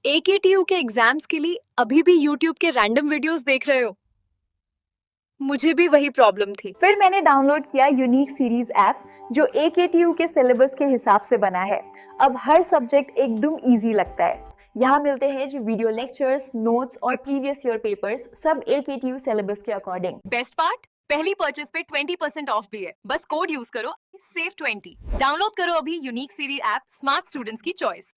AKTU के exams के लिए अभी भी यूट्यूब के रैंडम वीडियोस देख रहे हो? मुझे भी वही प्रॉब्लम थी। फिर मैंने डाउनलोड किया यूनिक सीरीज ऐप जो AKTU के सिलेबस के हिसाब से बना है। अब हर सब्जेक्ट एकदम इजी लगता है। यहाँ मिलते हैं जो वीडियो लेक्चर्स, नोट्स और प्रीवियस ईयर पेपर्स, सब AKTU सिलेबस के अकॉर्डिंग। बेस्ट पार्ट, पहली परचेज पे 20% ऑफ भी है। बस कोड यूज करो, सेव 20। डाउनलोड करो अभी Unique Series app, smart students की choice.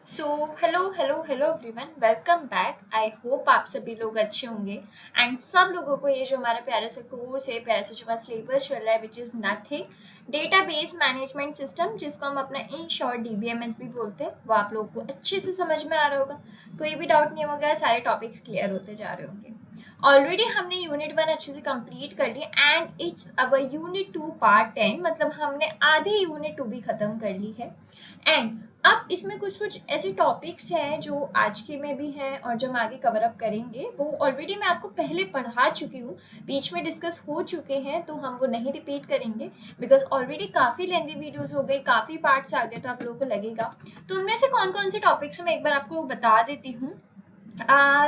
Hello everyone, welcome back. I hope आप सभी लोग अच्छे होंगे एंड सब लोगों को ये जो हमारा प्यारा सा कोर्स है, प्यारा सा जो हमारा सिलेबस चल रहा है, which is nothing database management system, जिसको हम अपना इन शॉर्ट DBMS भी बोलते हैं, वो आप लोगों को अच्छे से समझ में आ रहा होगा। कोई भी डाउट नहीं होगा, सारे टॉपिक्स क्लियर होते जा रहे होंगे। ऑलरेडी हमने यूनिट 1 अच्छे से कंप्लीट कर लिया and it's our unit 2 part 10, मतलब हमने आधे यूनिट 2 भी ख़त्म कर ली है। एंड अब इसमें कुछ ऐसे टॉपिक्स हैं जो आज के में भी हैं और जो हम आगे कवर अप करेंगे, वो ऑलरेडी मैं आपको पहले पढ़ा चुकी हूँ, बीच में डिस्कस हो चुके हैं, तो हम वो नहीं रिपीट करेंगे बिकॉज ऑलरेडी काफ़ी लेंथी वीडियोस हो गई, काफ़ी पार्ट्स आ गए, तो आप लोगों को लगेगा। तो उनमें से कौन कौन से टॉपिक्स मैं एक बार आपको बता देती हूँ।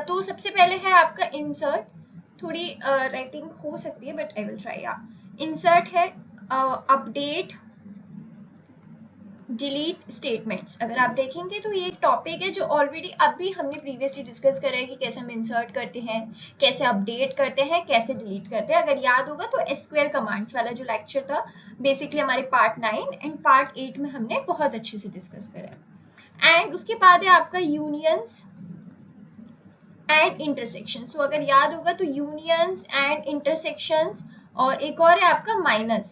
तो सबसे पहले है आपका इंसर्ट। थोड़ी राइटिंग हो सकती है but I will try. Insert है, अपडेट, डिलीट स्टेटमेंट्स। अगर आप देखेंगे तो ये एक टॉपिक है जो ऑलरेडी अभी हमने प्रीवियसली डिस्कस करा है कि कैसे हम इंसर्ट करते हैं, कैसे अपडेट करते हैं, कैसे डिलीट करते हैं। अगर याद होगा तो SQL कमांड्स वाला जो लेक्चर था, बेसिकली हमारे पार्ट 9 एंड पार्ट 8 में हमने बहुत अच्छे से डिस्कस करा है। एंड उसके बाद है आपका यूनियंस एंड इंटरसेक्शंस। तो अगर याद होगा तो यूनियंस एंड इंटरसेक्शंस, और एक और है आपका माइनस।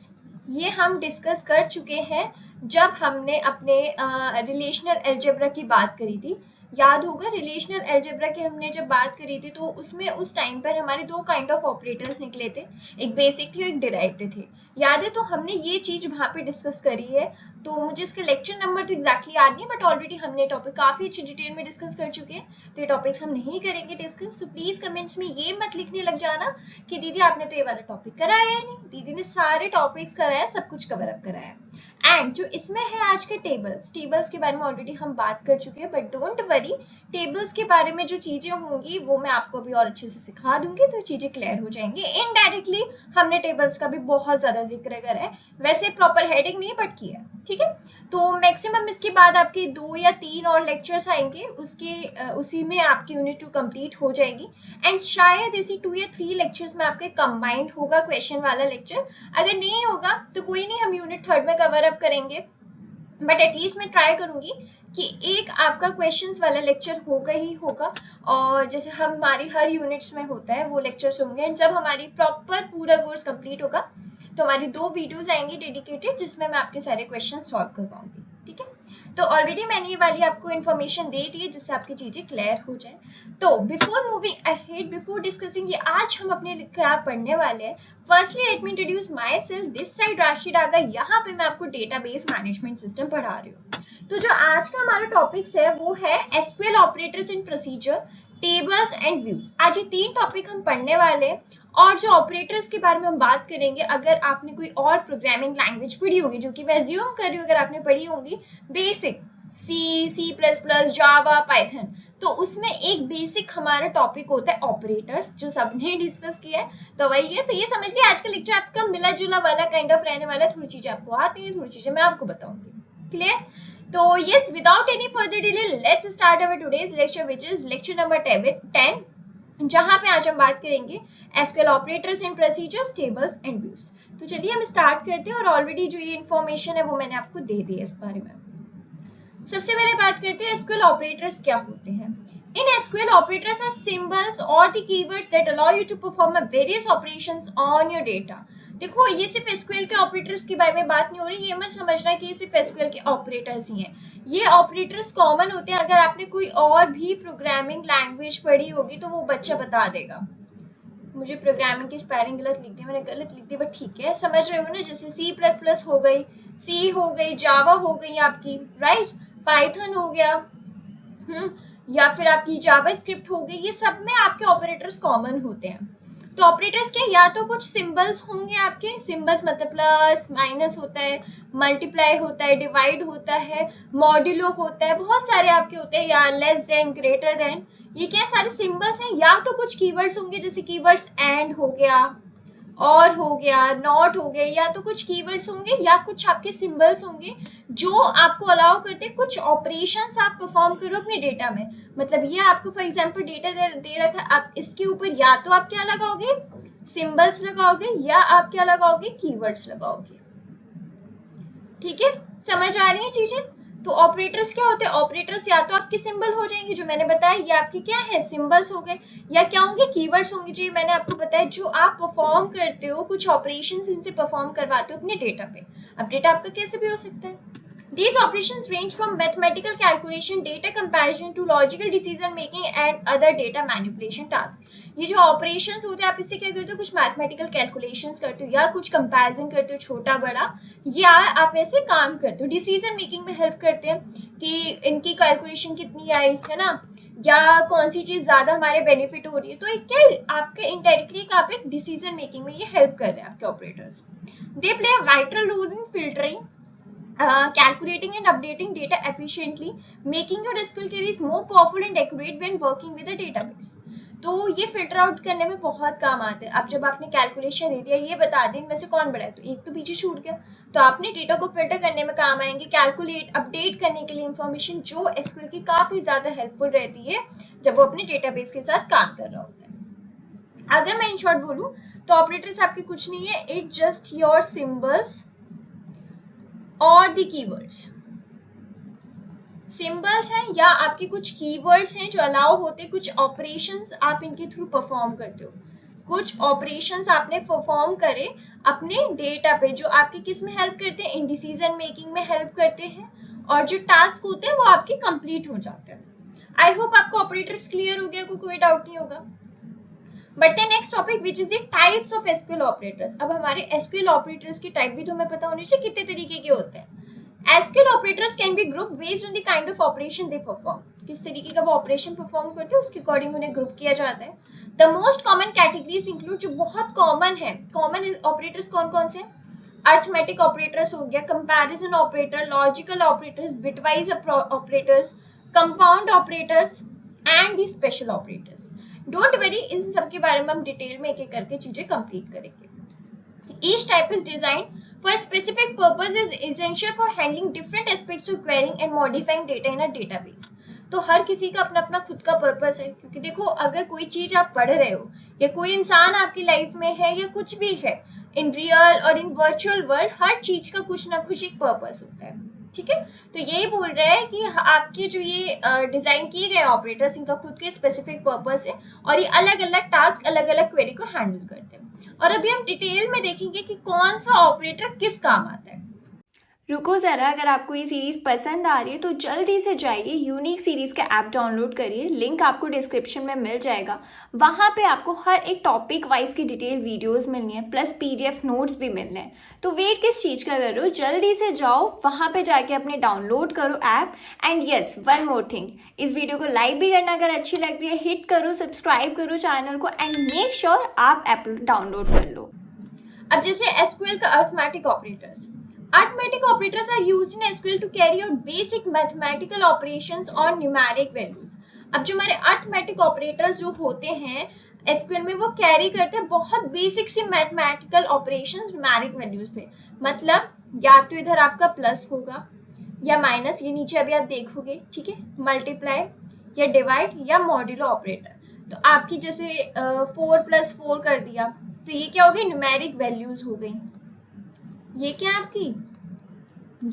ये हम डिस्कस कर चुके हैं जब हमने अपने रिलेशनल अलजेब्रा की बात करी थी। याद होगा रिलेशनल अलजेब्रा की हमने जब बात करी थी तो उसमें उस टाइम पर हमारे दो काइंड ऑफ ऑपरेटर्स निकले थे, एक बेसिक थे, एक डिराइव्ड थे। याद है? तो हमने ये चीज़ वहाँ पे डिस्कस करी है। तो मुझे इसका लेक्चर नंबर तो एग्जैक्टली याद नहीं, बट ऑलरेडी हमने टॉपिक काफ़ी अच्छी डिटेल में डिस्कस कर चुके हैं, तो ये टॉपिक्स हम नहीं करेंगे डिस्कस। तो प्लीज़ कमेंट्स में ये मत लिखने लग जाना कि दीदी आपने तो ये वाला टॉपिक कराया है नहीं। दीदी ने सारे टॉपिक्स कराया, सब कुछ कवर अप कराया। एंड जो इसमें है आज के टेबल्स के बारे में ऑलरेडी हम बात कर चुके हैं, बट डोंट वरी, टेबल्स के बारे में जो चीज़ें होंगी वो मैं आपको अभी और अच्छे से सिखा दूंगी, तो चीज़ें क्लियर हो जाएंगी। इनडायरेक्टली हमने टेबल्स का भी बहुत ज़्यादा जिक्र करा है, वैसे प्रॉपर हेडिंग नहीं बट किया है, ठीक है। तो मैक्सिमम इसके बाद आपके 2 या 3 और लेक्चर्स आएंगे, उसी में आपकी यूनिट 2 कंप्लीट हो जाएगी। एंड शायद इसी 2 या 3 लेक्चर्स में आपके कंबाइंड होगा क्वेश्चन वाला लेक्चर। अगर नहीं होगा तो कोई नहीं, हम यूनिट 3 में कवर अप करेंगे, बट एटलीस्ट मैं ट्राई करूंगी कि एक आपका क्वेश्चंस वाला लेक्चर होगा ही होगा। और जैसे हमारी हर यूनिट्स में होता है वो लेक्चर्स होंगे। एंड जब हमारी प्रॉपर पूरा कोर्स कंप्लीट होगा तो हमारी 2 वीडियोस आएंगी डेडिकेटेड, जिसमें मैं आपके सारे क्वेश्चन सॉल्व करवाऊंगी, ठीक है। तो ऑलरेडी मैंने ये वाली आपको इन्फॉर्मेशन दे दी है जिससे आपकी चीज़ें क्लियर हो जाए। तो before moving ahead, before discussing ये आज हम अपने क्या पढ़ने वाले हैं, firstly let me introduce my self. This side राशि डागा, यहाँ पे मैं आपको डेटाबेस मैनेजमेंट सिस्टम पढ़ा रही हूँ। तो जो आज का हमारा टॉपिक्स है वो है SQL operators and procedure, tables and views. आज ये 3 टॉपिक हम पढ़ने वाले हैं। और जो ऑपरेटर्स के बारे में हम बात करेंगे, अगर आपने कोई और प्रोग्रामिंग लैंग्वेज पढ़ी होगी, जो कि मैं अज्यूम कर रही हूँ अगर आपने पढ़ी होगी, बेसिक C++, जावा, पाइथन, तो उसमें एक बेसिक हमारा टॉपिक होता है ऑपरेटर्स, जो सबने डिस्कस किया है, तो वही है। तो ये समझ लिया आज का लेक्चर आपका मिला जुला वाला काइंड ऑफ रहने वाला है। थोड़ी चीज़ें आपको आती हैं, थोड़ी चीज़ें मैं आपको बताऊंगी, क्लियर। तो yes, without any further delay, let's start our today's lecture, which is lecture number 10, जहाँ पे आज हम बात करेंगे SQL operators and procedures, tables and views. तो चलिए हम स्टार्ट करते हैं, और ऑलरेडी जो ये इन्फॉर्मेशन है वो मैंने आपको दे दी है इस बारे में। सबसे पहले बात करते हैं SQL ऑपरेटर्स क्या होते हैं। In SQL operators are symbols और the keywords that allow you to perform various operations on your data. देखो, ये सिर्फ SQL के ऑपरेटर्स के बारे में बात नहीं हो रही, ये मत समझना कि ये सिर्फ SQL के ऑपरेटर्स ही हैं। ये ऑपरेटर्स कॉमन होते हैं। अगर आपने कोई और भी प्रोग्रामिंग लैंग्वेज पढ़ी होगी तो वो बच्चा बता देगा। मुझे प्रोग्रामिंग की स्पेलिंग गलत लिख दी, मैंने गलत लिख दी, बट ठीक है, समझ रहे हो ना। जैसे C++ हो गई, C हो गई, जावा हो गई आपकी, राइट, पाइथन हो गया, या फिर आपकी जावा स्क्रिप्ट हो गई, ये सब में आपके ऑपरेटर्स कॉमन होते हैं। तो ऑपरेटर्स के या तो कुछ सिंबल्स होंगे, आपके सिंबल्स मतलब प्लस माइनस होता है, मल्टीप्लाई होता है, डिवाइड होता है, मॉड्यूलो होता है, बहुत सारे आपके होते हैं, या लेस देन, ग्रेटर देन, ये क्या सारे सिंबल्स हैं। या तो कुछ कीवर्ड्स होंगे, जैसे कीवर्ड्स एंड हो गया, और हो गया, नॉट हो गया, या तो कुछ कीवर्ड्स होंगे या कुछ आपके सिंबल्स होंगे जो आपको अलाउ करते हैं कुछ ऑपरेशंस आप परफॉर्म करो अपने डेटा में। मतलब ये आपको फॉर एग्जांपल डेटा दे रखा है, आप इसके ऊपर या तो आप क्या लगाओगे, सिंबल्स लगाओगे, या आप क्या लगाओगे, कीवर्ड्स लगाओगे। ठीक है, समझ आ रही है चीजें। तो ऑपरेटर्स क्या होते हैं, ऑपरेटर्स या तो आपके सिंबल हो जाएंगे जो मैंने बताया, ये आपके क्या है, सिंबल्स हो गए, या क्या होंगे, कीवर्ड्स होंगे जो मैंने आपको बताया, जो आप परफॉर्म करते हो, कुछ ऑपरेशंस इनसे परफॉर्म करवाते हो अपने डेटा पे। अब डेटा आपका कैसे भी हो सकता है। These operations range from mathematical calculation, data comparison to logical decision making and other data manipulation tasks. ये जो operations होते हैं, आप इससे क्या करते हो, कुछ mathematical calculations करते हो या कुछ comparison करते हो छोटा बड़ा, या आप ऐसे काम करते हो, decision making में help करते हैं कि इनकी calculation कितनी आई है ना, या कौन सी चीज़ ज़्यादा हमारे बेनिफिट हो रही है। तो एक क्या आपके इनडायरेक्टली आप एक डिसीजन मेकिंग में ये हेल्प कर रहे हैं आपके operators. They play a vital role in filtering, calculating and updating data efficiently, making your SQL queries more powerful and accurate when working with a database. तो ये फिल्टर आउट करने में बहुत काम आते हैं। अब जब आपने कैलकुलेशन दे दिया, ये बता दें इनमें से कौन बड़ा है, तो एक तो पीछे छूट गया, तो आपने डेटा को फिल्टर करने में काम आएंगे, कैलकुलेट अपडेट करने के लिए इंफॉर्मेशन, जो SQL की काफ़ी ज़्यादा हेल्पफुल रहती है जब वो अपने डेटाबेस के साथ काम कर रहा होता है। अगर मैं इन शॉर्ट बोलूँ तो ऑपरेटर्स आपके कुछ नहीं है, इट जस्ट योर सिंबल्स और द कीवर्ड्स। सिंबल्स हैं या आपके कुछ कीवर्ड्स हैं जो अलाउ होते हैं, कुछ ऑपरेशंस आप इनके थ्रू परफॉर्म करते हो, कुछ ऑपरेशंस आपने परफॉर्म करे अपने डेटा पे, जो आपके किस में हेल्प करते हैं, इन डिसीजन मेकिंग में हेल्प करते हैं, और जो टास्क होते हैं वो आपके कंप्लीट हो जाते हैं। आई होप आपको ऑपरेटर्स क्लियर हो गया, कोई डाउट नहीं होगा। बढ़ते हैं next topic which is the types of SQL operators. अब हमारे एसक्यूएल ऑपरेटर्स की टाइप भी तो हमें पता होनी चाहिए कितने तरीके के होते हैं। SQL operators can be group based on the kind of operation they perform, किस तरीके का वो ऑपरेशन परफॉर्म करते हैं उसके अकॉर्डिंग उन्हें ग्रुप किया जाता है। The most common categories include, जो बहुत कॉमन है, कॉमन ऑपरेटर्स कौन कौन से, अर्थमेटिक ऑपरेटर्स हो गया, comparison operator, logical operators, bitwise operators, compound operators and the special operators. Don't worry, इन सब के बारे में हम डिटेल में एक एक करके चीजें कंप्लीट करेंगे। Each type is design for specific purpose, is essential for handling different aspects of quarrying and modifying data in a database. तो हर किसी का अपना अपना खुद का पर्पस है, क्योंकि देखो अगर कोई चीज आप पढ़ रहे हो या कोई इंसान आपकी लाइफ में है या कुछ भी है, इन रियल और इन वर्चुअल वर्ल्ड, हर चीज का कुछ ना कुछ एक पर्पस होता है। ठीक है, तो यही बोल रहा है कि आपके जो ये डिजाइन किए गए ऑपरेटर्स, इनका खुद के स्पेसिफिक पर्पस है और ये अलग अलग टास्क, अलग अलग क्वेरी को हैंडल करते हैं। और अभी हम डिटेल में देखेंगे कि कौन सा ऑपरेटर किस काम आता है। रुको ज़रा, अगर आपको ये सीरीज़ पसंद आ रही है तो जल्दी से जाइए यूनिक सीरीज़ का ऐप डाउनलोड करिए, लिंक आपको डिस्क्रिप्शन में मिल जाएगा। वहाँ पे आपको हर एक टॉपिक वाइज की डिटेल वीडियोस मिलनी है, प्लस PDF नोट्स भी मिलने हैं। तो वेट किस चीज़ का कर रहे हो, जल्दी से जाओ वहाँ पे जाके अपने डाउनलोड करो app. And yes, one more thing, इस वीडियो को लाइक भी करना अगर अच्छी लग रही है, हिट करो, सब्सक्राइब करो चैनल को, एंड मेक श्योर आप ऐप डाउनलोड कर लो। अब जैसे SQL का arithmetic operators, arithmetic operators are used in SQL to carry out basic mathematical operations on numeric values। अब जो हमारे arithmetic operators जो होते हैं SQL में, वो कैरी करते हैं बहुत बेसिक सी मैथमेटिकल ऑपरेशंस न्यूमेरिक वैल्यूज पे। मतलब या तो इधर आपका प्लस होगा या माइनस, ये नीचे अभी आप देखोगे, ठीक है, मल्टीप्लाई या डिवाइड या मॉड्यूलो ऑपरेटर। तो आपकी जैसे 4 + 4 कर दिया, तो ये क्या हो गई, न्यूमेरिक वैल्यूज हो गई। ये क्या आपकी,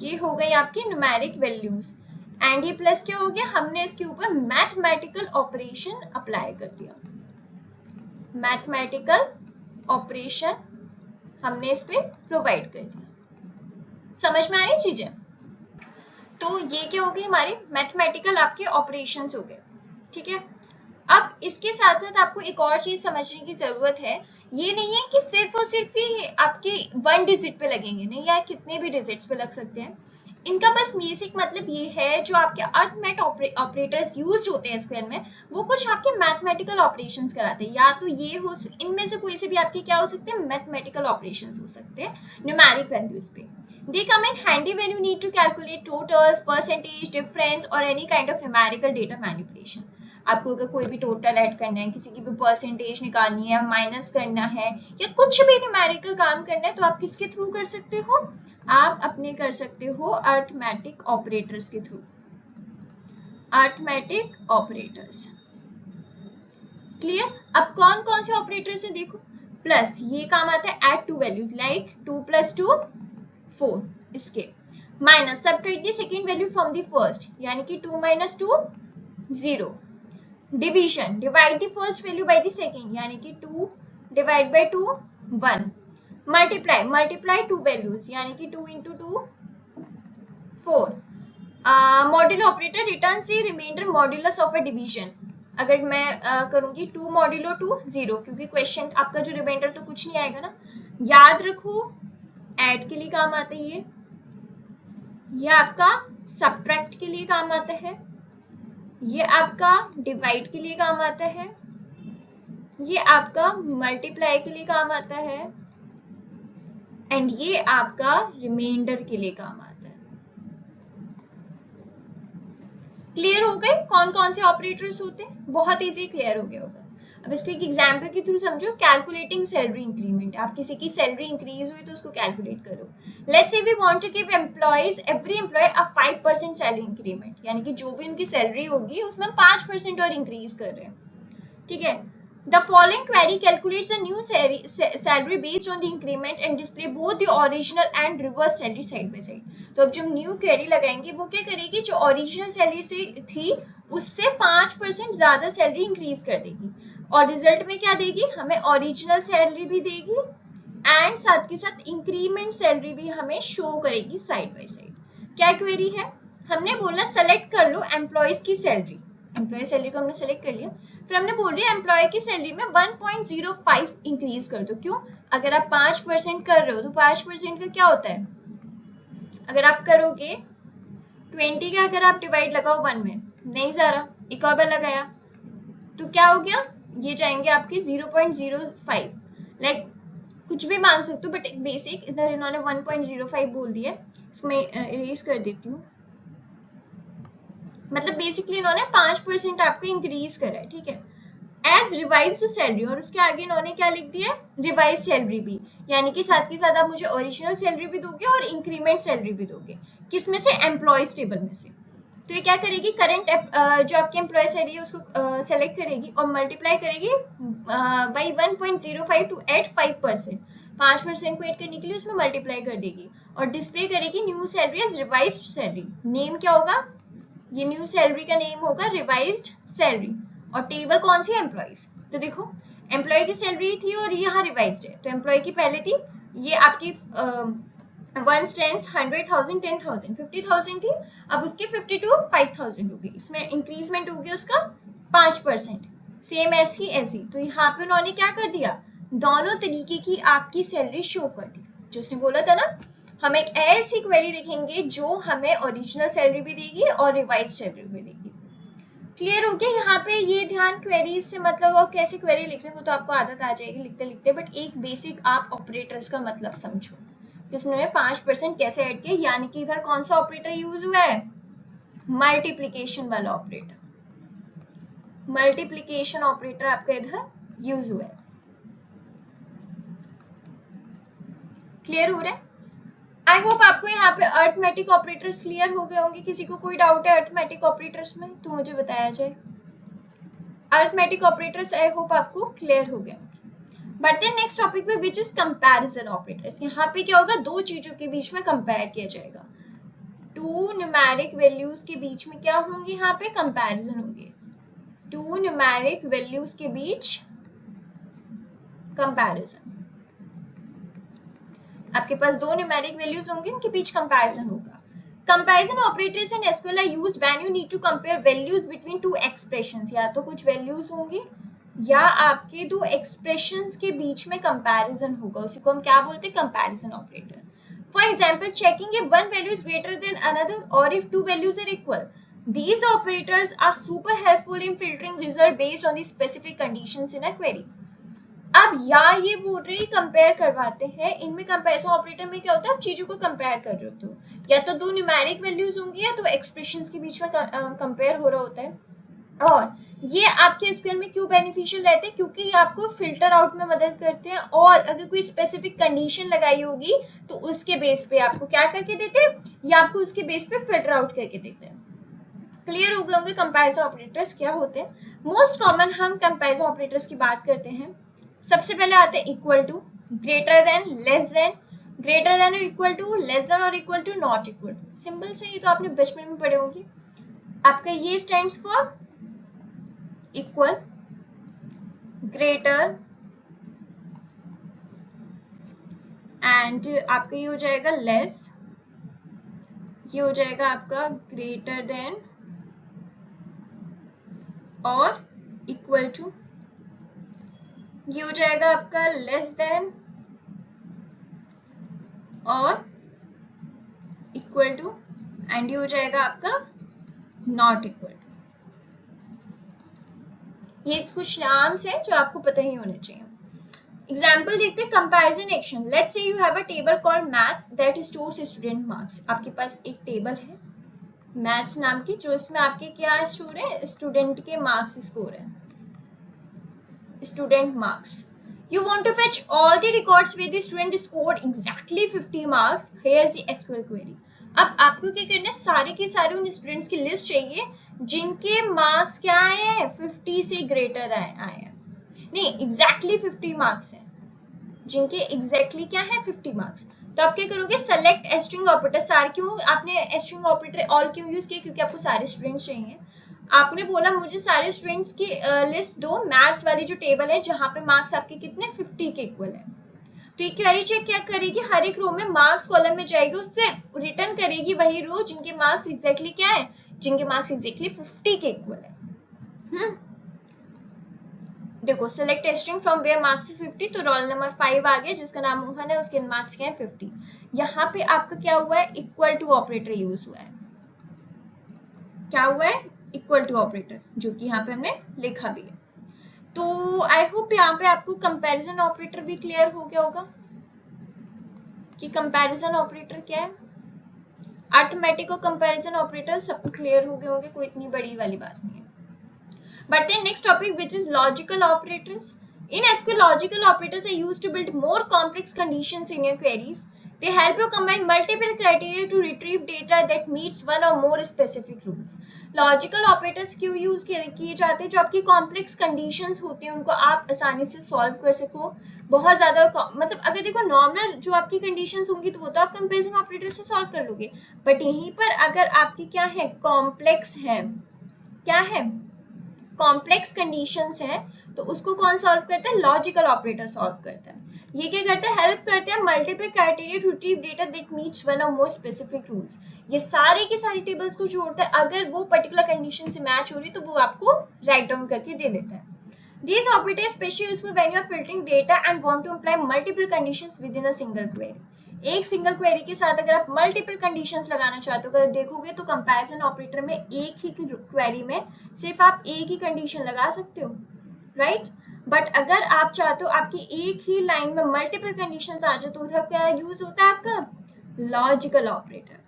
ये हो गई आपकी न्यूमेरिक वैल्यूज। एंड ये प्लस क्या हो गया, हमने इसके ऊपर मैथमेटिकल ऑपरेशन अप्लाई कर दिया, मैथमेटिकल ऑपरेशन हमने इस पे प्रोवाइड कर दिया। समझ में आ रही चीजें। तो ये क्या हो गई, हमारे मैथमेटिकल आपके ऑपरेशंस हो गए। ठीक है, अब इसके साथ साथ आपको एक और चीज समझने की जरूरत है। ये नहीं है कि सिर्फ और सिर्फ ही आपके 1 डिजिट पे लगेंगे, नहीं, या कितने भी डिजिट्स पे लग सकते हैं। इनका बस बेसिक मतलब ये है, जो आपके अर्थमेट ऑपरेटर्स यूज होते हैं एसक्यूएल में, वो कुछ आपके मैथमेटिकल ऑपरेशंस कराते हैं। या तो ये हो, इनमें से कोई से भी आपके क्या हो सकते हैं, मैथमेटिकल ऑपरेशंस हो सकते हैं न्यूमेरिक वैल्यूज पे। They come in handy when you need to calculate totals, percentage, difference और any kind of numerical data manipulation. आपको अगर कोई भी टोटल ऐड करना है, किसी की भी परसेंटेज निकालनी है, माइनस करना है, या कुछ भी न्यूमेरिकल काम करना है, तो आप किसके थ्रू कर सकते हो, आप अपने कर सकते हो अर्थमेटिक ऑपरेटर्स के थ्रू, अर्थमेटिक ऑपरेटर्स। क्लियर? अब कौन कौन से ऑपरेटर्स है देखो, प्लस ये काम आता है एड टू वैल्यूज, लाइक 2 + 2 4, इसके minus subtract the second value from the first, यानी कि 2 - 2 0। Division, divide the first value by the second, यानी कि 2 / 2 1। मल्टीप्लाई, मल्टीप्लाई टू वैल्यूज, यानी कि 2 × 2 4। Modulo operator return the reminder modulus of a division. अगर मैं करूंगी 2 × 2 0, क्योंकि क्वेश्चन आपका जो रिमाइंडर तो कुछ नहीं आएगा ना, याद रखो ऐड के लिए काम आता है ये आपका सब्ट्रैक्ट के लिए काम आता है, ये आपका डिवाइड के लिए काम आता है, ये आपका मल्टीप्लाई के लिए काम आता है, एंड ये आपका रिमाइंडर के लिए काम आता है। क्लियर हो गए कौन कौन से ऑपरेटर्स होते हैं? बहुत इजी क्लियर हो गया होगा। अब इसको एक एग्जाम्पल के थ्रू समझो। कैलकुलेटिंग सैलरी इंक्रीमेंट, आप किसी की सैलरी इंक्रीज हुई तो उसको कैलकुलेट करो। Let's say we want to give employees, every employee a 5% salary increment, यानी कि जो भी उनकी सैलरी होगी उसमें 5% और इंक्रीज कर रहे हैं, ठीक है। The following query calculates a new salary based on the increment and display both the original and reverse salary side by side. तो अब जब न्यू क्वेरी लगाएंगे वो क्या करेगी, जो ओरिजिनल सैलरी से थी उससे 5% ज़्यादा सैलरी इंक्रीज कर देगी, और रिजल्ट में क्या देगी, हमें ओरिजिनल सैलरी भी देगी एंड साथ के साथ इंक्रीमेंट सैलरी भी हमें शो करेगी साइड बाय साइड। क्या क्वेरी है, हमने बोला सेलेक्ट कर लो एम्प्लॉयज़ की सैलरी, एम्प्लॉय सैलरी को हमने सेलेक्ट कर लिया, फिर हमने बोल दिया एम्प्लॉय की सैलरी में 1.05 इंक्रीज कर दो। क्यों, अगर आप 5% कर रहे हो तो 5% का क्या होता है, अगर आप करोगे 20 का, अगर आप डिवाइड लगाओ 1 में, नहीं जा रहा, एक और बार लगाया तो क्या हो गया, ये जाएंगे आपके 0.05, लाइक कुछ भी मान सकते हो, बट बेसिक इधर इन्होंने 1.05 बोल दिया, इसको मैं इरेज कर देती हूँ। मतलब बेसिकली इन्होंने 5% आपको इंक्रीज करा है, ठीक है, एज रिवाइज्ड सैलरी, और उसके आगे इन्होंने क्या लिख दिया, रिवाइज सैलरी भी, यानी कि साथ के साथ आप मुझे ओरिजिनल सैलरी भी दोगे और इंक्रीमेंट सैलरी भी दोगे, किस में से, एम्प्लॉयज टेबल में से। तो ये क्या करेगी, करंट जो आपकी एम्प्लॉय सैलरी है उसको सेलेक्ट करेगी और मल्टीप्लाई करेगी बाई 1.05 टू ऐड 5%, 5% को ऐड करने के लिए उसमें मल्टीप्लाई कर देगी, और डिस्प्ले करेगी new salary as revised salary. Name क्या होगा, ये न्यू सैलरी का नेम होगा रिवाइज्ड सैलरी, और टेबल कौन सी, एम्प्लॉयज। तो देखो एम्प्लॉय की सैलरी थी और यहाँ रिवाइज्ड है, तो एम्प्लॉय की पहले थी, ये आपकी 1 10 100,000 10,000 50,000 थी, अब उसकी 52 5,000 हो गई, इसमें इंक्रीजमेंट हो गया उसका 5%, सेम ऐसी ऐसी। तो यहाँ पे उन्होंने क्या कर दिया, दोनों तरीके की आपकी सैलरी शो कर दी। जो उसने बोला था ना, हम एक ऐसी क्वेरी लिखेंगे जो हमें ओरिजिनल सैलरी भी देगी और रिवाइज सैलरी भी देगी। क्लियर हो गया यहाँ पे, ये ध्यान क्वेरीज से मतलब, और कैसे क्वेरी लिख रहे हैं वो तो आपको आदत आ जाएगी लिखते लिखते, बट एक बेसिक आप ऑपरेटर्स का मतलब समझो कि उसने 5% कैसे ऐड किया, यानी कि इधर कौन सा ऑपरेटर यूज हुआ है, मल्टीप्लीकेशन वाला ऑपरेटर, मल्टीप्लीकेशन ऑपरेटर आपका इधर यूज हुआ है। क्लियर हो रहा है? आई होप आपको यहाँ पे अर्थमेटिक ऑपरेटर्स क्लियर हो गए होंगे। किसी को कोई डाउट है अर्थमेटिक ऑपरेटर्स में तो मुझे बताया जाए। अर्थमेटिक ऑपरेटर्स आई होप आपको क्लियर हो गया। बढ़ते हैं नेक्स्ट टॉपिक पे, विच इज कंपैरिजन ऑपरेटर्स। यहाँ पे क्या होगा, दो चीजों के बीच में कंपेयर किया जाएगा, टू न्यूमेरिक वैल्यूज के बीच में क्या होंगे, यहाँ पे कंपैरिजन होंगे, टू न्यूमेरिक वैल्यूज के बीच कंपैरिजन। आपके पास दो न्यूमेरिक वैल्यूज होंगे, उनके बीच कंपैरिजन होगा। Comparison operators in SQL are used when you need to compare values between two expressions. या तो कुछ वैल्यूज होंगी या आपके दो एक्सप्रेशंस के बीच में कंपैरिजन होगा, उसी को हम क्या बोलते हैं, comparison operator. For example, checking if one value is greater than another or if two values are equal. These operators are super helpful in filtering result based on the specific conditions in a query. अब यहाँ ये बोल रहे हैं compare करवाते हैं, इनमें comparison operator में क्या होता है, आप चीजों को कंपेयर कर रहे होते हो, या तो दो न्यूमेरिक वैल्यूज होंगी या तो एक्सप्रेशंस के बीच में कंपेयर हो रहा होता है। और ये आपके एसक्यूएल में क्यों बेनिफिशियल रहते हैं, क्योंकि ये आपको फिल्टर आउट में मदद करते हैं, और अगर कोई स्पेसिफिक कंडीशन लगाई होगी तो उसके बेस पे आपको क्या करके देते हैं, या आपको उसके बेस पे फिल्टर आउट करके देते हैं। क्लियर हो गए होंगे कंपैरिजन ऑपरेटर्स क्या होते हैं। मोस्ट कॉमन हम कंपैरिजन ऑपरेटर्स की बात करते हैं। सबसे पहले आते हैं equal to, greater than, less than, greater than और इक्वल टू, लेस देन और equal to, not equal to. Simple से ये तो आपने बचपन में पढ़े होंगे। आपका ये stands for equal, greater, and आपका ये हो जाएगा लेस, ये हो जाएगा आपका ग्रेटर देन और इक्वल टू, ये हो जाएगा आपका लेस देन और इक्वल टू, एंड ये हो जाएगा आपका नॉट इक्वल टू। ये कुछ नाम्स हैं जो आपको पता ही होने चाहिए। एग्जाम्पल देखते हैं comparison action. Let's say you have a table called maths that stores student marks. आपके पास एक टेबल है मैथ्स नाम की, जो इसमें आपके क्या स्टोर है, स्टूडेंट के मार्क्स स्कोर है, student marks. You want to fetch all the records where the student scored exactly 50 marks. Here's the SQL query. अब आपको क्या करना है, सारे के सारे उन स्टूडेंट्स की लिस्ट चाहिए जिनके मार्क्स क्या आए हैं, 50 से ग्रेटर आए हैं, नहीं एग्जैक्टली 50 मार्क्स हैं, जिनके एग्जैक्टली क्या है 50 मार्क्स। तो आप क्या करोगे, सेलेक्ट स्ट्रिंग ऑपरेटर। सारे क्यों आपने स्ट्रिंग ऑपरेटर ऑल क्यों यूज किया, क्योंकि आपको सारे स्टूडेंट्स चाहिए। आपने बोला मुझे सारे स्टूडेंट्स की लिस्ट दो, मैथ्स वाली जो टेबल है जहाँ पे मार्क्स आपके कितने 50 के इक्वल है। तो ये क्वेरी चेक क्या करेगी, हर एक रो में मार्क्स कॉलम में जाएगी, सिर्फ रिटर्न करेगी वही रो जिनके मार्क्स एग्जैक्टली क्या है, जिनके मार्क्स एग्जैक्टली 50 के इक्वल है। देखो select string from where marks 50, तो रोल नंबर 5 आ गया जिसका नाम मोहन है, उसके मार्क्स क्या है 50। यहाँ पे आपका क्या हुआ है, इक्वल टू ऑपरेटर यूज हुआ है। क्या हुआ है, इक्वल टू ऑपरेटर, जो कि यहाँ पे हमने लिखा भी है। तो आई होप यहाँ पे आपको कंपैरिजन ऑपरेटर भी क्लियर हो गया होगा कि कंपैरिजन ऑपरेटर क्या है। अर्थमेटिक और कंपैरिजन ऑपरेटर सबको क्लियर हो गए होंगे, कोई इतनी बड़ी वाली बात नहीं है। बढ़ते हैं next topic which is logical operators. In SQL logical operators are used to build more complex conditions in your queries. They help you combine multiple criteria to retrieve data that meets one or more specific rules. Logical operators क्यों use किए जाते हैं, जो आपकी complex conditions होती हैं उनको आप आसानी से सॉल्व कर सको। बहुत ज़्यादा मतलब अगर देखो नॉर्मल जो आपकी कंडीशंस होंगी तो वो तो आप कंपैरिजन ऑपरेटर से सॉल्व कर लोगे, बट यहीं पर अगर आपकी क्या है, कॉम्प्लेक्स है, क्या है, कॉम्प्लेक्स कंडीशंस हैं, तो उसको कौन सॉल्व करता है, लॉजिकल ऑपरेटर सॉल्व करता है। ये क्या करते हैं, हेल्प करते हैं multiple criteria to retrieve data that meets one or more specific rules. ये सारे की सारी टेबल्स को जोड़ता है, अगर वो पर्टिकुलर कंडीशन से मैच हो रही तो वो आपको राइट डाउन करके दे देता है। These operators especially useful when you are filtering data and want to apply multiple conditions within a single query. एक सिंगल क्वेरी के साथ अगर आप मल्टीपल कंडीशंस लगाना चाहते हो, अगर देखोगे तो कंपैरिजन ऑपरेटर में एक ही क्वेरी में सिर्फ आप एक ही कंडीशन लगा सकते हो, राइट। बट अगर आप चाहते हो आपकी एक ही लाइन में मल्टीपल कंडीशंस आ जाए तो उधर क्या यूज होता है आपका, लॉजिकल ऑपरेटर,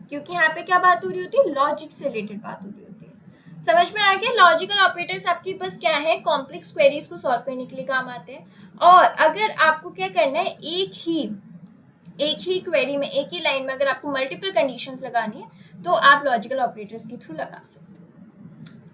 क्योंकि यहाँ पे क्या बात हो रही होती है, लॉजिक से रिलेटेड बात हो रही होती है। समझ में आ गया, लॉजिकल ऑपरेटर्स आपके पास क्या है, कॉम्प्लेक्स क्वेरीज को सॉल्व करने के लिए काम आते हैं। और अगर आपको क्या करना है, एक ही क्वेरी में, एक ही लाइन में अगर आपको मल्टीपल कंडीशंस लगानी है तो आप लॉजिकल ऑपरेटर्स के थ्रू लगा सकते हैं।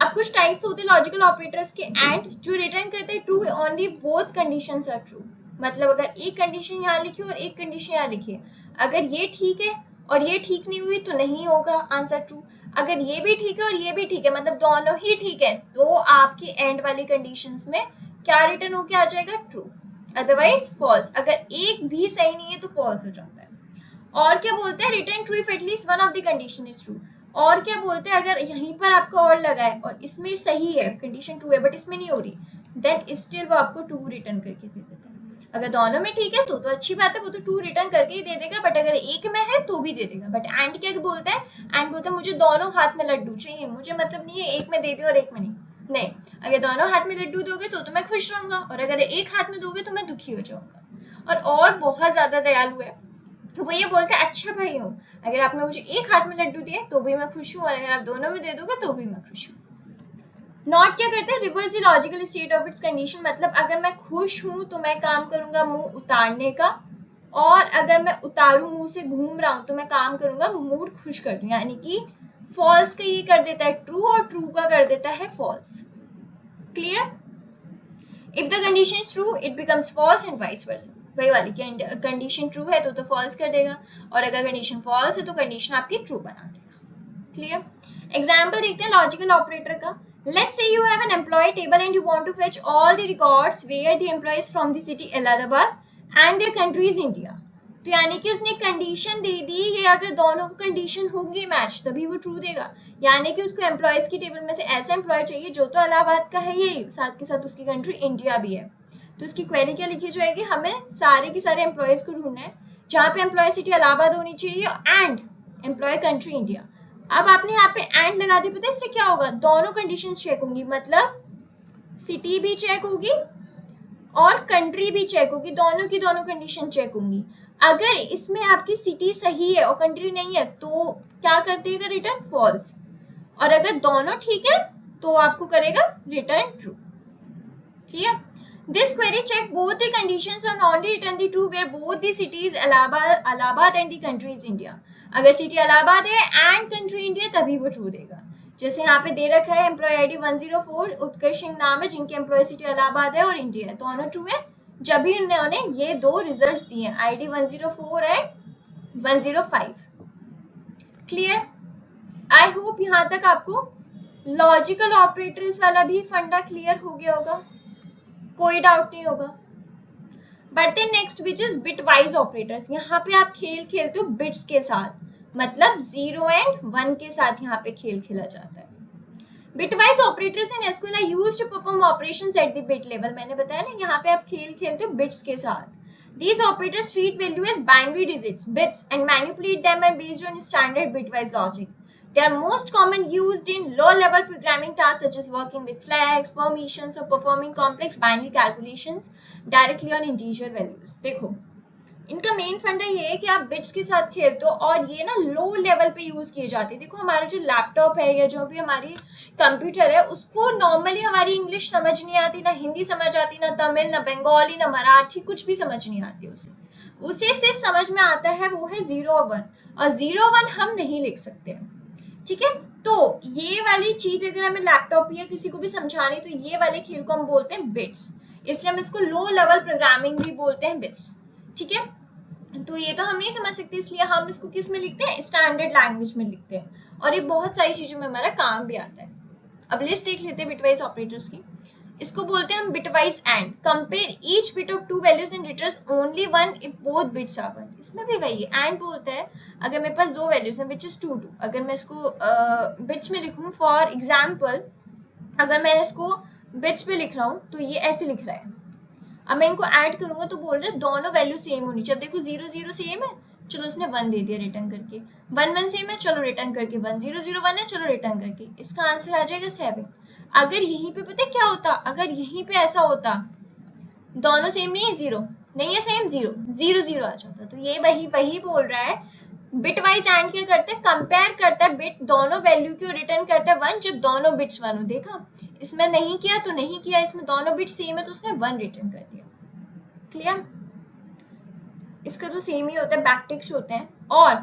अब कुछ टाइप्स होते हैं लॉजिकल ऑपरेटर्स के, एंड जो रिटर्न करते हैं true only both conditions are true. मतलब अगर एक कंडीशन यहाँ लिखी और एक कंडीशन यहाँ लिखी है, अगर ये ठीक है और ये ठीक नहीं हुई तो नहीं होगा आंसर ट्रू। अगर ये भी ठीक है और ये भी ठीक है, मतलब दोनों ही ठीक है, तो आपकी एंड वाली कंडीशंस में क्या रिटर्न होके आ जाएगा, ट्रू, अदरवाइज फॉल्स। अगर एक भी सही नहीं है तो फॉल्स हो जाता है। और क्या बोलते हैं, return true if at least one of the condition is true. और क्या बोलते हैं, अगर यहीं पर आपका और लगा है और इसमें सही है, कंडीशन ट्रू है बट इसमें नहीं हो रही, देन स्टिल वो आपको ट्रू रिटर्न करके दे देते हैं। अगर दोनों में ठीक है तो अच्छी बात है, वो तो ट्रू रिटर्न करके ही दे देगा, बट अगर एक में है तो भी दे देगा। बट एंड क्या बोलता है, एंड बोलता है मुझे दोनों हाथ में लड्डू चाहिए, मुझे मतलब नहीं है एक में दे दे और एक में नहीं, अगर दोनों हाथ में लड्डू दोगे तो मैं खुश रहूंगा, और अगर एक हाथ में दोगे तो मैं दुखी हो जाऊंगा। और बहुत ज्यादा दयालु है, तो वो ये बोलता है अच्छा भाई हूँ, अगर आपने मुझे एक हाथ में लड्डू दिए तो भी मैं खुश हूँ, और अगर आप दोनों में दे दोगे तो भी मैं खुश हूँ। नॉट क्या कहते हैं, reverse the logical state of its condition, मतलब अगर मैं खुश हूं तो मैं काम करूंगा मुंह उतारने का, और अगर मैं उतारू मुंह से घूम रहा हूं तो मैं काम करूंगा मूड खुश कर दूं। यानी कि फॉल्स का ये कर देता है ट्रू, और ट्रू का कर देता है false. Clear? If the condition is true it becomes false and vice versa. वही वाली कंडीशन ट्रू है तो फॉल्स कर देगा, और अगर कंडीशन फॉल्स है तो कंडीशन आपकी ट्रू बना देगा। क्लियर? एग्जाम्पल देखते हैं लॉजिकल ऑपरेटर का। Let's say you have an employee table and you want to fetch all the records where the employee is from the city Allahabad and their country is India. तो यानी कि उसने condition दे दी कि अगर दोनों condition होगी match तभी वो ट्रू देगा। यानी कि उसको एम्प्लॉयज की टेबल में से ऐसा एम्प्लॉय चाहिए जो तो इलाहाबाद का है, ये साथ के साथ उसकी कंट्री इंडिया भी है। तो उसकी क्वेरी क्या लिखी जाएगी, हमें सारे के सारे एम्प्लॉयज को ढूंढना है जहाँ पे एम्प्लॉय सिटी इलाहाबाद होनी चाहिए एंड एम्प्लॉय कंट्री इंडिया। अब आपने यहाँ पे एंड लगा दी, पता है इससे क्या होगा, दोनों कंडीशंस चेक होंगी, मतलब सिटी भी चेक होगी और कंट्री भी चेक होगी, दोनों की दोनों कंडीशन चेक होंगी। अगर इसमें आपकी सिटी सही है और कंट्री नहीं है तो क्या कर देगा रिटर्न फॉल्स, और अगर दोनों ठीक है तो आपको करेगा return true. Clear? This query check both the conditions and only return the true where both the cities Allahabad and the country is India. अगर सिटी इलाहाबाद है एंड कंट्री इंडिया तभी वो ट्रू देगा। जैसे यहाँ पे दे रखा है एम्प्लॉय आईडी 104 उत्कर्ष सिंह नाम है जिनके एम्प्लॉय सिटी इलाहाबाद है और इंडिया है, दोनों ट्रू है जब भी उन्होंने ये दो रिजल्ट्स दिए हैं ID 104 and 105। Clear? I hope यहाँ तक आपको लॉजिकल ऑपरेटर्स वाला भी फंडा क्लियर हो गया होगा, कोई डाउट नहीं होगा। बढ़ते next which is bit wise operators. यहाँ पे आप खेल खेलते हो बिट्स के साथ, मतलब 0 एंड 1 के साथ यहाँ पे खेल खेला जाता है। Bitwise operators in SQL are used to perform operations at the bit level. मैंने बताया ना यहाँ पे आप खेल खेलते हो बिट्स के साथ। These operators treat value as binary digits, bits, and manipulate them and based on standard bitwise logic. They are most common used in low-level programming tasks such as working with flags, permissions, or performing complex binary calculations directly on integer values. देखो इनका main फंडा ये है कि आप bits के साथ खेलते हो और ये ना लो लेवल पे यूज किए जाते हैं। देखो हमारा जो लैपटॉप है या जो भी हमारी कंप्यूटर है उसको नॉर्मली हमारी इंग्लिश समझ नहीं आती, ना हिंदी समझ आती, ना तमिल, ना बंगाली, ना मराठी, कुछ भी समझ नहीं आती उसे सिर्फ समझ में आता है वो है 0 और 1, और 0 1 हम नहीं लिख सकते। ठीक है, तो ये वाली चीज अगर हमें लैपटॉप या किसी को भी समझानी तो ये वाले खेल को हम बोलते हैं बिट्स, इसलिए हम इसको लो लेवल प्रोग्रामिंग भी बोलते हैं बिट्स। ठीक है, तो ये तो हम नहीं समझ सकते इसलिए हम इसको किस में लिखते हैं, स्टैंडर्ड लैंग्वेज में लिखते हैं, और ये बहुत सारी चीजों में हमारा काम भी आता है। अब लिस्ट देख लेते हैं बिटवाइज ऑपरेटर्स की। इसको बोलते हैं हम bitwise and. Compare each bit of 2 values and returns only 1 if both bits are 1। इसमें भी वही है, एंड बोलता है अगर मेरे पास 2 वैल्यूज हैं विच इज 2 2, अगर मैं इसको बिट्स में लिखूं, फॉर एग्जाम्पल अगर मैं इसको बिट्स पे लिख रहा हूँ तो ये ऐसे लिख रहा है। अब मैं इनको ऐड करूंगा तो बोल रहे दोनों वैल्यू सेम होनी चाहिए। अब देखो 0 0 सेम है, चलो उसने 1 दे दिया रिटर्न करके, 1 1 सेम है, चलो रिटर्न करके 1 0 0 1 है, चलो रिटर्न करके। इसका आंसर आ जाएगा 7। अगर यहीं पे पता है क्या होता, अगर यहीं पे ऐसा होता दोनों सेम नहीं है, 0 नहीं है सेम, 0 0 0 आ जाता। तो ये वही बोल रहा है बिटवाइज एंड क्या करता है, कंपेयर करता है बिट दोनों वैल्यू को, रिटर्न करता है 1 जब दोनों बिट्स 1 हो। देखा इसमें नहीं किया तो नहीं किया, इसमें दोनों बिट्स सेम है तो उसने 1 रिटर्न कर दिया। क्लियर? इसका तो सेम ही होता है, बैकटिक्स होते हैं। और